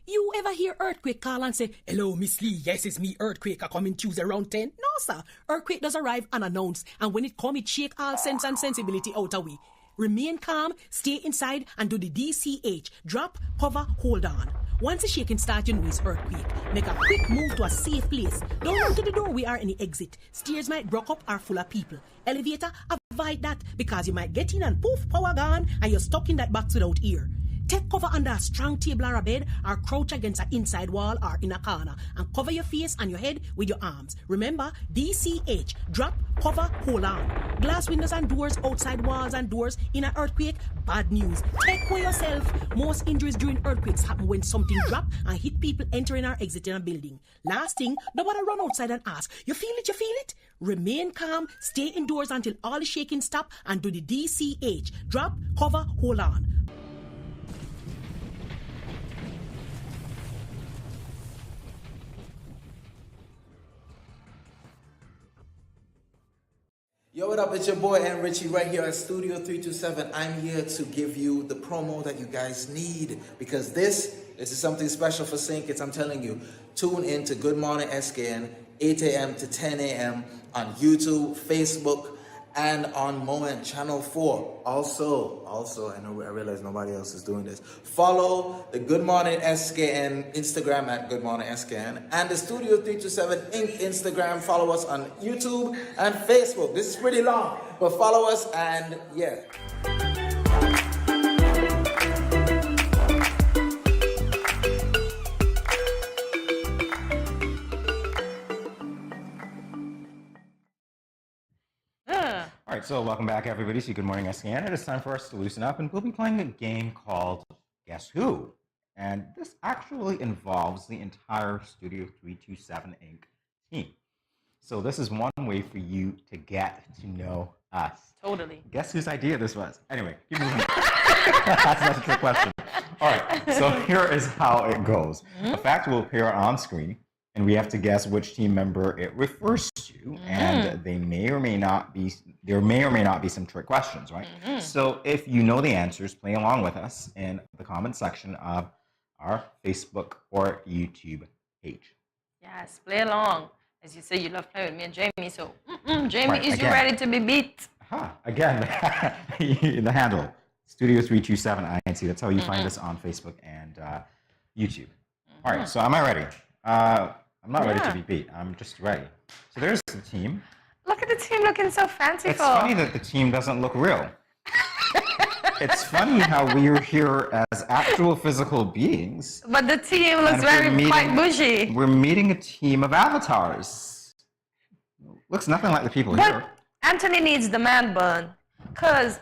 You ever hear Earthquake call and say, "Hello, Miss Lee, yes, it's me, Earthquake, I come in Tuesday around 10? No, sir. Earthquake does arrive unannounced, and when it come, it shake all sense and sensibility out of we. Remain calm, stay inside, and do the DCH. Drop, cover, hold on. Once the shaking starts, you know it's earthquake. Make a quick move to a safe place. Don't run to the doorway or any exit. Stairs might block up or full of people. Elevator, avoid that because you might get in and poof, power gone, and you're stuck in that box without ear. Take cover under a strong table or a bed, or crouch against an inside wall or in a corner, and cover your face and your head with your arms. Remember, DCH, drop, cover, hold on. Glass windows and doors, outside walls and doors in an earthquake, bad news. Take care yourself. Most injuries during earthquakes happen when something drop and hit people entering or exiting a building. Last thing, nobody run outside and ask, you feel it, you feel it? Remain calm, stay indoors until all the shaking stop, and do the DCH, drop, cover, hold on. Yo, what up? It's your boy N Richie right here at Studio 327. I'm here to give you the promo that you guys need because this is something special for St. Kitts. I'm telling you, tune in to Good Morning SKN, 8 a.m. to 10 a.m. on YouTube, Facebook, and on Moment Channel 4. Also, I realize nobody else is doing this. Follow the Good Morning SKN Instagram at Good Morning SKN and the Studio 327 Inc. Instagram. Follow us on YouTube and Facebook. This is pretty long, but follow us and yeah. All right, so welcome back, everybody, to Good Morning SKN. It is time for us to loosen up, and we'll be playing a game called Guess Who? And this actually involves the entire Studio 327 Inc. team. So this is one way for you to get to know us. Totally. Guess whose idea this was? Anyway, keep moving. That's a trick question. All right, so here is how it goes. A fact will appear on screen, and we have to guess which team member it refers to, and there may or may not be some trick questions, right? So if you know the answers, play along with us in the comment section of our Facebook or YouTube page. Yes, play along. As you say, you love playing with me and Jamie, so Jamie, Right, is you ready to be beat? Again, the handle, Studio327INC. That's how you find us on Facebook and YouTube. All right, so am I ready? I'm not ready to be beat. I'm just ready. So there's the team. Look at the team looking so fanciful. It's funny that the team doesn't look real. It's funny how we are here as actual physical beings. But the team looks quite bushy. We're meeting a team of avatars. Looks nothing like the people here. Anthony needs the man bun, because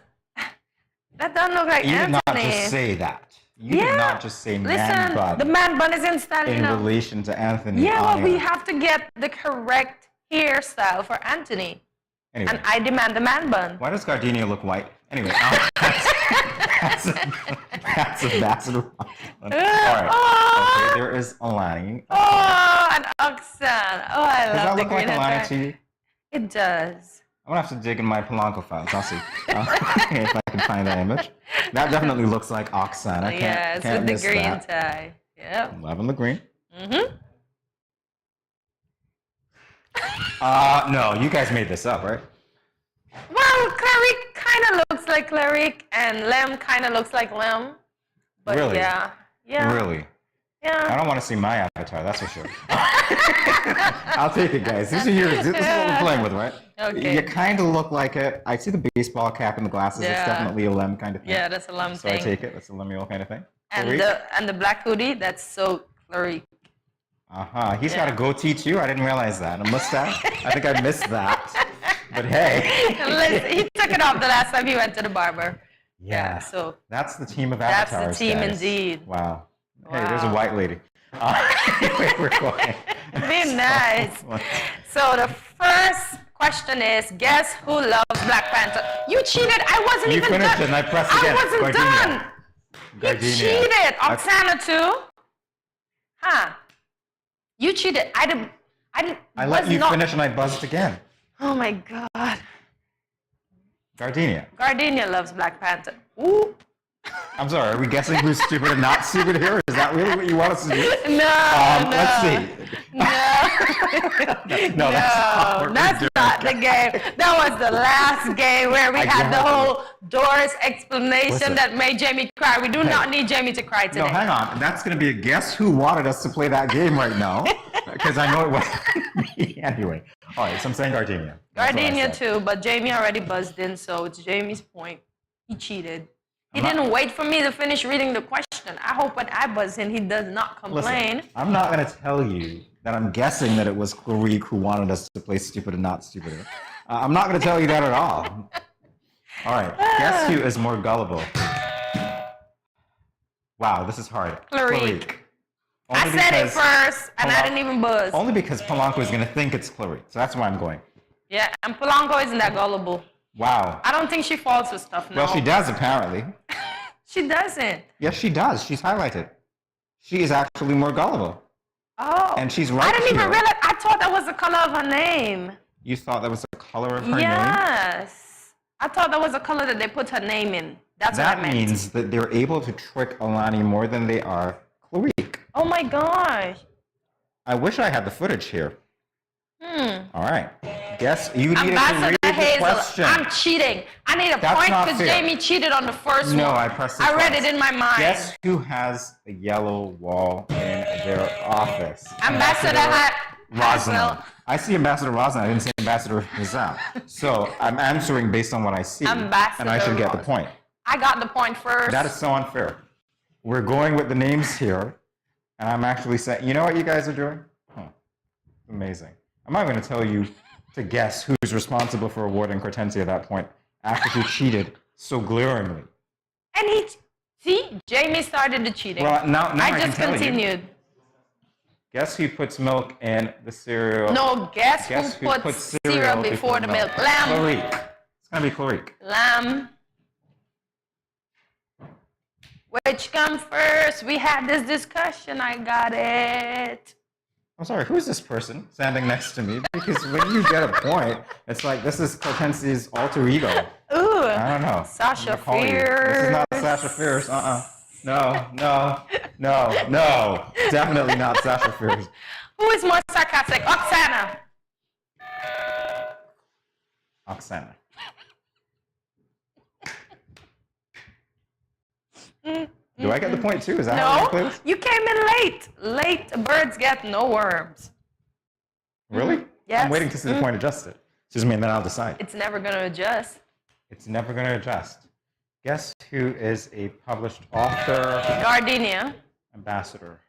that doesn't look like You did Anthony. not just say that. You did not just say man bun. The man bun is installed in relation to Anthony. Yeah, well, we have to get the correct hairstyle for Anthony. Anyway. And I demand the man bun. Why does Gardenia look white? Anyway, that's a bastard. All right. Okay, there is Alani. Oh, and Oxan. Oh, I Does love that the look like green Alani attire. to you? It does. I'm gonna have to dig in my Polanco files. I'll see if I can find that image. That definitely looks like Oxana. I Yes, can't with the miss green that. tie. Yep. Loving the green. Mm-hmm. No, you guys made this up, right? Well, Claric kind of looks like Claric, and Lem kind of looks like Lem. But Really? yeah. Really? Yeah. I don't want to see my avatar, that's for sure. I'll take it, guys. This is yours. This is what we're playing with, right? Okay. You kind of look like it. I see the baseball cap and the glasses. It's definitely a Lem kind of thing. Yeah, that's a Lem thing. So I take it. That's a Lemuel kind of thing. And the black hoodie, that's so Clarice. He's got a goatee too. I didn't realize that. A mustache. I think I missed that. But hey. Listen, he took it off the last time he went to the barber. Yeah. So that's the team of avatars. That's the team guys. indeed. Wow. Hey, there's a white lady. Anyway, we're going. Be nice. So the first question is, guess who loves Black Panther? You cheated. I wasn't even done. You finished it and I pressed again. I wasn't done. Gardenia. You cheated. Oksana too? Huh? You cheated. I let you finish and I buzzed again. Oh my God. Gardenia. Gardenia loves Black Panther. Ooh. I'm sorry, are we guessing who's stupid and not stupid here? Is that really what you want us to do? No, Let's see. No, that's not the game. That was the last game where we had the whole Doris explanation that made Jamie cry. We do not need Jamie to cry today. No, hang on. That's going to be a guess who wanted us to play that game right now. Because I know it wasn't me. Anyway. All right, so I'm saying Gardenia. Gardenia too, but Jamie already buzzed in, so it's Jamie's point. He cheated. He didn't wait for me to finish reading the question. I hope when I buzz in, he does not complain. Listen, I'm not going to tell you that I'm guessing that it was Clarice who wanted us to play stupid and not stupid. I'm not going to tell you that at all. All right, guess who is more gullible? Wow, this is hard. Clarice. I said it first, and I didn't even buzz. Only because Polanco is going to think it's Clarice, so that's why I'm going. Yeah, and Polanco isn't that gullible. Wow. I don't think she falls for stuff now. Well, she does, apparently. She doesn't. Yes, she does. She's highlighted. She is actually more gullible. Oh. And she's right I didn't even here. realize. I thought that was the color of her name. You thought that was the color of her name? Yes. I thought that was the color that they put her name in. That's what I meant. That means that they're able to trick Alani more than they are Clarice. Oh my gosh. I wish I had the footage here. All right. Guess you needed Ambassador to read the Hazel, question. I'm cheating. I need a point because Jamie cheated on the first one. No, I pressed it I read twice. it in my mind. Guess who has a yellow wall in their office? Ambassador Rosalind. I see Ambassador Rosalind. I didn't see Ambassador Hazel. So I'm answering based on what I see. Ambassador and I should get the point. I got the point first. That is so unfair. We're going with the names here. And I'm actually saying, you know what you guys are doing? Amazing. I'm not going to tell you to guess who's responsible for awarding Cortensia at that point after he cheated so glaringly. And Jamie started the cheating. Well, now I can just tell you. continued. Guess who puts milk in the cereal? No, guess who puts cereal before the milk? Lamb. Clarice. It's going to be Clarice. Lamb. Which comes first? We had this discussion. I got it. I'm sorry, who's this person standing next to me? Because when you get a point, it's like this is Cortensia's alter ego. Ooh. I don't know. Sasha Fierce. This is not Sasha Fierce. No. Definitely not Sasha Fierce. Who is more sarcastic? Oksana. Oksana. Do I get the point too? Is that how it plays? You came in late. Late birds get no worms. Really? Yes. I'm waiting to see the point adjusted. Excuse me, and then I'll decide. It's never going to adjust. It's never going to adjust. Guess who is a published author? Gardenia. Ambassador.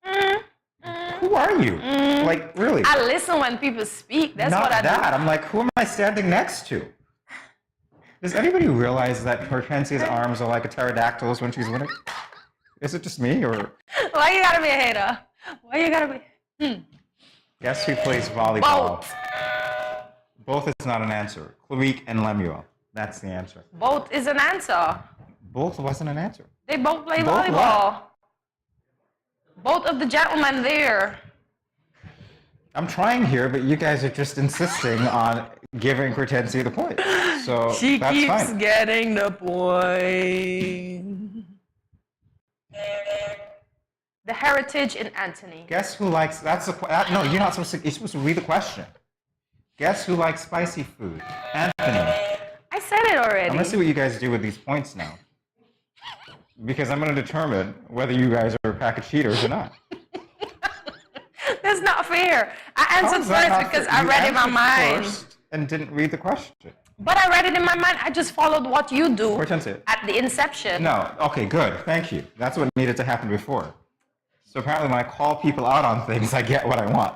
Who are you? Like, really? I listen when people speak. That's Not what I that. do. I'm like, who am I standing next to? Does anybody realize that Hortensia's arms are like a pterodactyl's when she's winning? Is it just me, or? Why you gotta be a hater? Why you gotta be? Guess who plays volleyball? Both is not an answer. Clarice and Lemuel. That's the answer. Both is an answer. Both wasn't an answer. They both play Both volleyball. Both of the gentlemen there. I'm trying here, but you guys are just insisting on giving Hortensia the point. So She that's keeps fine. getting the point. The heritage in Anthony. Guess who likes? That's the no. You're not supposed to. You're supposed to read the question. Guess who likes spicy food? Anthony. I said it already. I'm gonna see what you guys do with these points now, because I'm gonna determine whether you guys are a pack of cheaters or not. That's not fair. I How answered is that first not because fair? I You read in my answered mind. first and didn't read the question. But I read it in my mind. I just followed what you do Hortensia. at the inception. No. Okay. Good. Thank you. That's what needed to happen before. So apparently, when I call people out on things, I get what I want,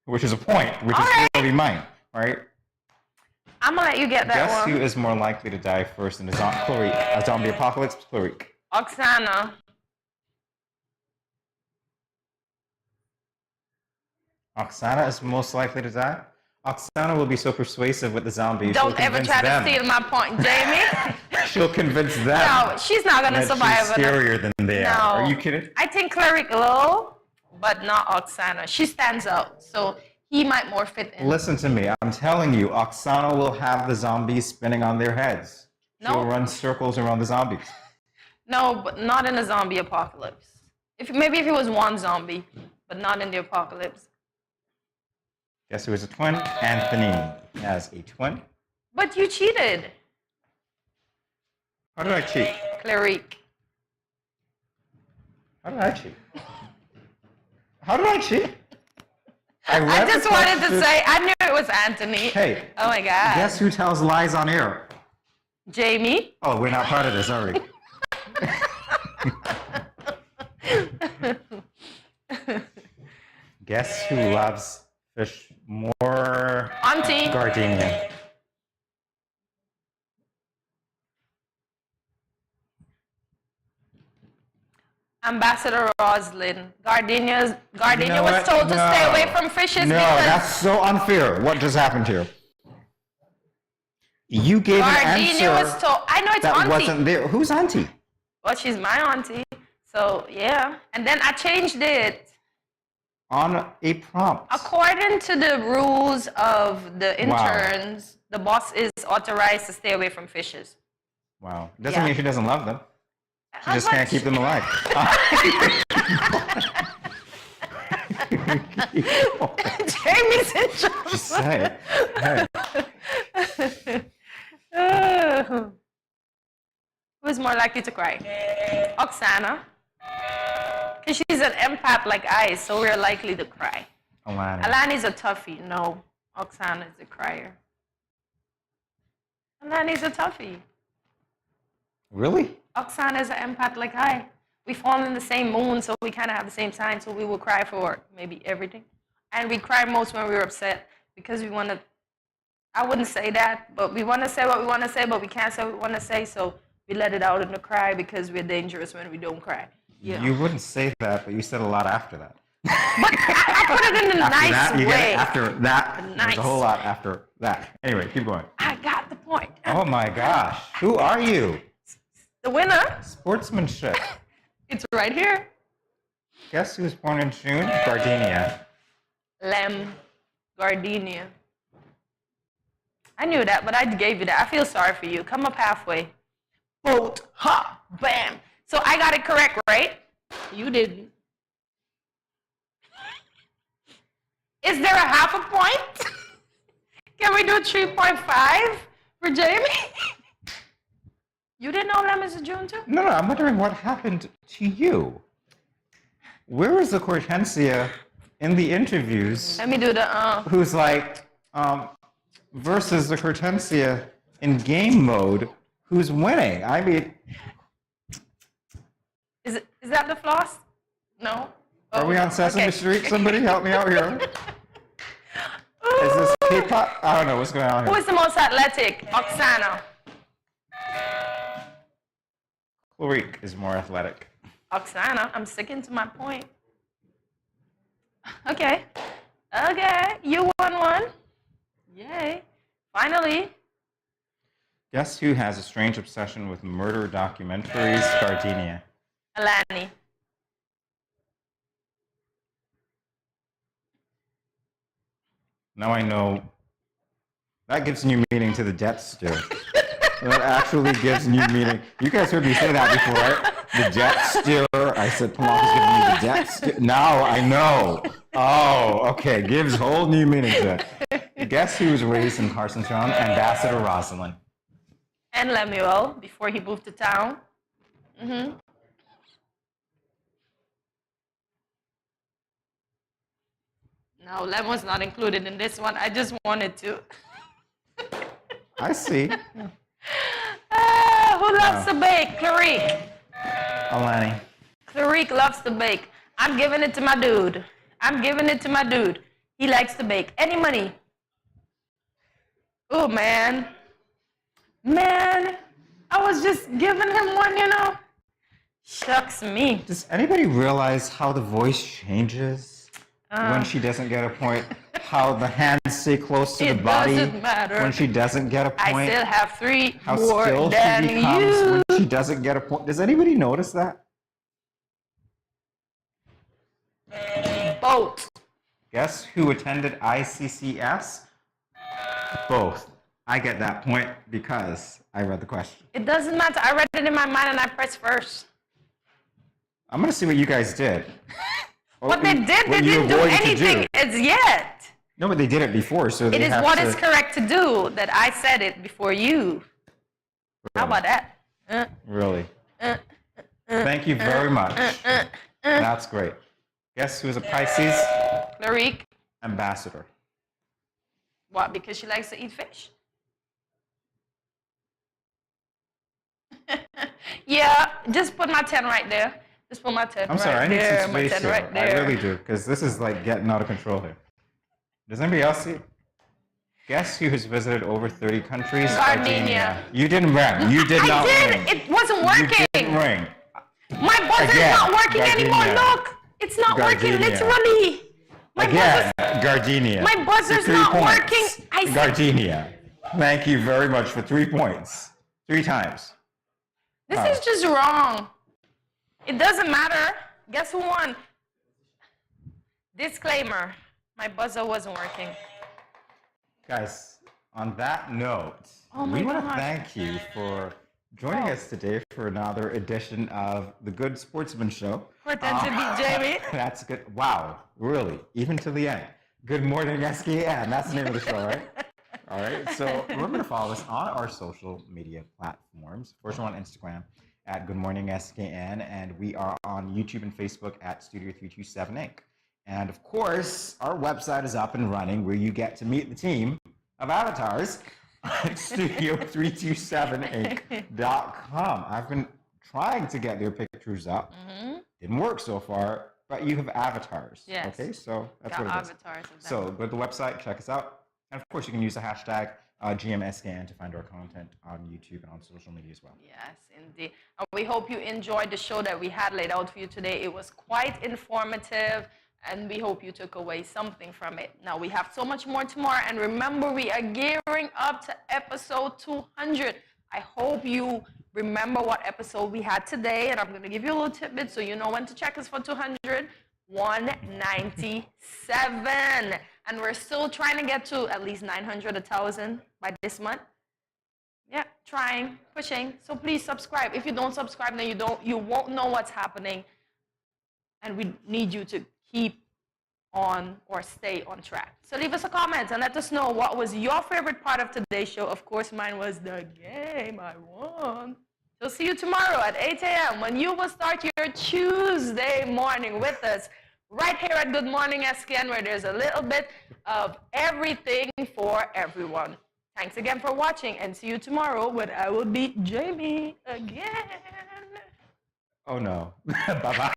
which is a point, which is really mine, right? I'm gonna let you get that Guess one. who is more likely to die first in a zombie apocalypse? Clarique. Oksana. Oksana is most likely to die? Oksana will be so persuasive with the zombies. Don't ever try to steal my point, Jamie. She'll convince them. No, she's not gonna that survive. She's scarier than they are. Are you kidding? I think Claric low, but not Oksana. She stands out, so he might more fit in. Listen to me. I'm telling you, Oksana will have the zombies spinning on their heads. She'll run circles around the zombies. No, but not in a zombie apocalypse. Maybe if it was one zombie, but not in the apocalypse. Guess who is a twin? Anthony has a twin. But you cheated. How did I cheat? Claric. How did I cheat? How did I cheat? I just wanted to say, I knew it was Anthony. Hey. Oh my God. Guess who tells lies on air? Jamie. Oh, we're not part of this, are we? Guess who loves fish more? Auntie. Gardenia. Ambassador Roslyn. Gardenia You know was what? told to No. stay away from fishes No, because that's so unfair. What just happened here? You gave an Gardenia answer was told. I know it's that auntie. wasn't there. Who's auntie? Well, she's my auntie. So yeah. And then I changed it. On a prompt. According to the rules of the Wow. interns, the boss is authorized to stay away from fishes. Wow. Doesn't mean she doesn't love them. She just can't keep them alive. Jamie's in trouble. Just say it. Hey. Who's more likely to cry? Oksana. Because she's an empath like I, so we're likely to cry. Alani. Alani's a toughie. No, Oksana is a crier. Alani's a toughie. Really? Oksana is an empath like I. We fall in the same moon, so we kind of have the same sign, so we will cry for maybe everything. And we cry most when we're upset because we want to, I wouldn't say that, but we want to say what we want to say, but we can't say what we want to say, so we let it out in the cry because we're dangerous when we don't cry. Yeah. You wouldn't say that, but you said a lot after that. I put it in a After nice that, you way. get it after that. Nice. There's a whole lot after that. Anyway, keep going. I got the point. Oh my gosh. Who are you? The winner. Sportsmanship. It's right here. Guess who was born in June? Gardenia. Lem. Gardenia. I knew that, but I gave you that. I feel sorry for you. Come up halfway. Boat. Ha. Bam. So I got it correct, right? You didn't. Is there a half a point? Can we do 3.5 for Jamie? You didn't know Lem is a June too? No, I'm wondering what happened to you. Where is the Hortensia in the interviews? Let me do the Who's like, versus the Hortensia in game mode, who's winning? I mean, Is that the floss? No. are we on Sesame okay. Street? Somebody help me out here. Is this K-pop? I don't know what's going on Who here. is the most athletic? Oksana. Clarique is more athletic. Oksana. I'm sticking to my point. Okay. Okay. You won one. Yay. Finally. Guess who has a strange obsession with murder documentaries? Gardenia. Alani. Now I know. That gives new meaning to the jet steer. That actually gives new meaning. You guys heard me say that before, right? The jet steer. I said, Palom's giving me the jet steer. Now I know. Oh, okay. Gives whole new meaning to it. Guess who was raised in Carsonstown? Ambassador Rosalind. and Lemuel before he moved to town. No, Lem was not included in this one. I just wanted to. I see. Who loves to bake? Clarice. Alani. Clarice loves to bake. I'm giving it to my dude. I'm giving it to my dude. He likes to bake. Any money? Oh, man. Man, I was just giving him one, you know. Shucks me. Does anybody realize how the voice changes when she doesn't get a point? How the hands stay close to the body It doesn't matter. when she doesn't get a point? I still have 3 How more still than she becomes you. when she doesn't get a point. Does anybody notice that? Both. Guess who attended ICCS? Both. I get that point because I read the question. It doesn't matter. I read it in my mind and I pressed first. I'm going to see what you guys did. What they did, they didn't do anything as yet. No, but they did it before, so they It is have what to... is correct to do that I said it before you. How about that? Really? Thank you very much. That's great. Guess who's a Pisces? Clarice. Ambassador. What? Because she likes to eat fish? Yeah, just put my 10 right there. Just put my 10 I'm sorry, I right need there. some My space 10 here. right there. I really do, because this is like getting out of control here. Does anybody else see? Guess who has visited over 30 countries? Gardenia. You didn't ring. You did not ring. It wasn't working. You didn't ring. My buzzer's not working anymore. Look, it's not working literally. Gardenia. My buzzer's For 3 not points. working. I said- Gardenia. Thank you very much for 3 points. 3 times. This is just wrong. It doesn't matter. Guess who won? Disclaimer. My buzzer wasn't working. Guys, on that note, Oh my we want to God. thank you for joining us today for another edition of the Good Sportsman Show. Pretend to be Jamie. That's good. Wow, really, even to the end. Good morning, SKN. That's the name of the show, right? All right, so remember to follow us on our social media platforms. First one on Instagram at Good Morning SKN, and we are on YouTube and Facebook at Studio 327 Inc. And of course, our website is up and running where you get to meet the team of avatars at studio327inc.com. I've been trying to get their pictures up. Didn't work so far, but you have avatars. Yes. Okay, so that's Got what it is. avatars of them. So go to the website, check us out. And of course, you can use the hashtag GMSKN to find our content on YouTube and on social media as well. Yes, indeed. And we hope you enjoyed the show that we had laid out for you today. It was quite informative, and we hope you took away something from it. Now, we have so much more tomorrow, and remember, we are gearing up to episode 200. I hope you remember what episode we had today, and I'm going to give you a little tidbit so you know when to check us for 200. 197. And we're still trying to get to at least 900, 1,000 by this month. Yeah, trying, pushing. So please subscribe. If you don't subscribe, then you won't know what's happening. And we need you to keep on or stay on track. So leave us a comment and let us know what was your favorite part of today's show. Of course, mine was the game I won. So see you tomorrow at 8 a.m. when you will start your Tuesday morning with us right here at Good Morning SKN, where there's a little bit of everything for everyone. Thanks again for watching, and see you tomorrow when I will beat Jamie again. Oh no. Bye-bye.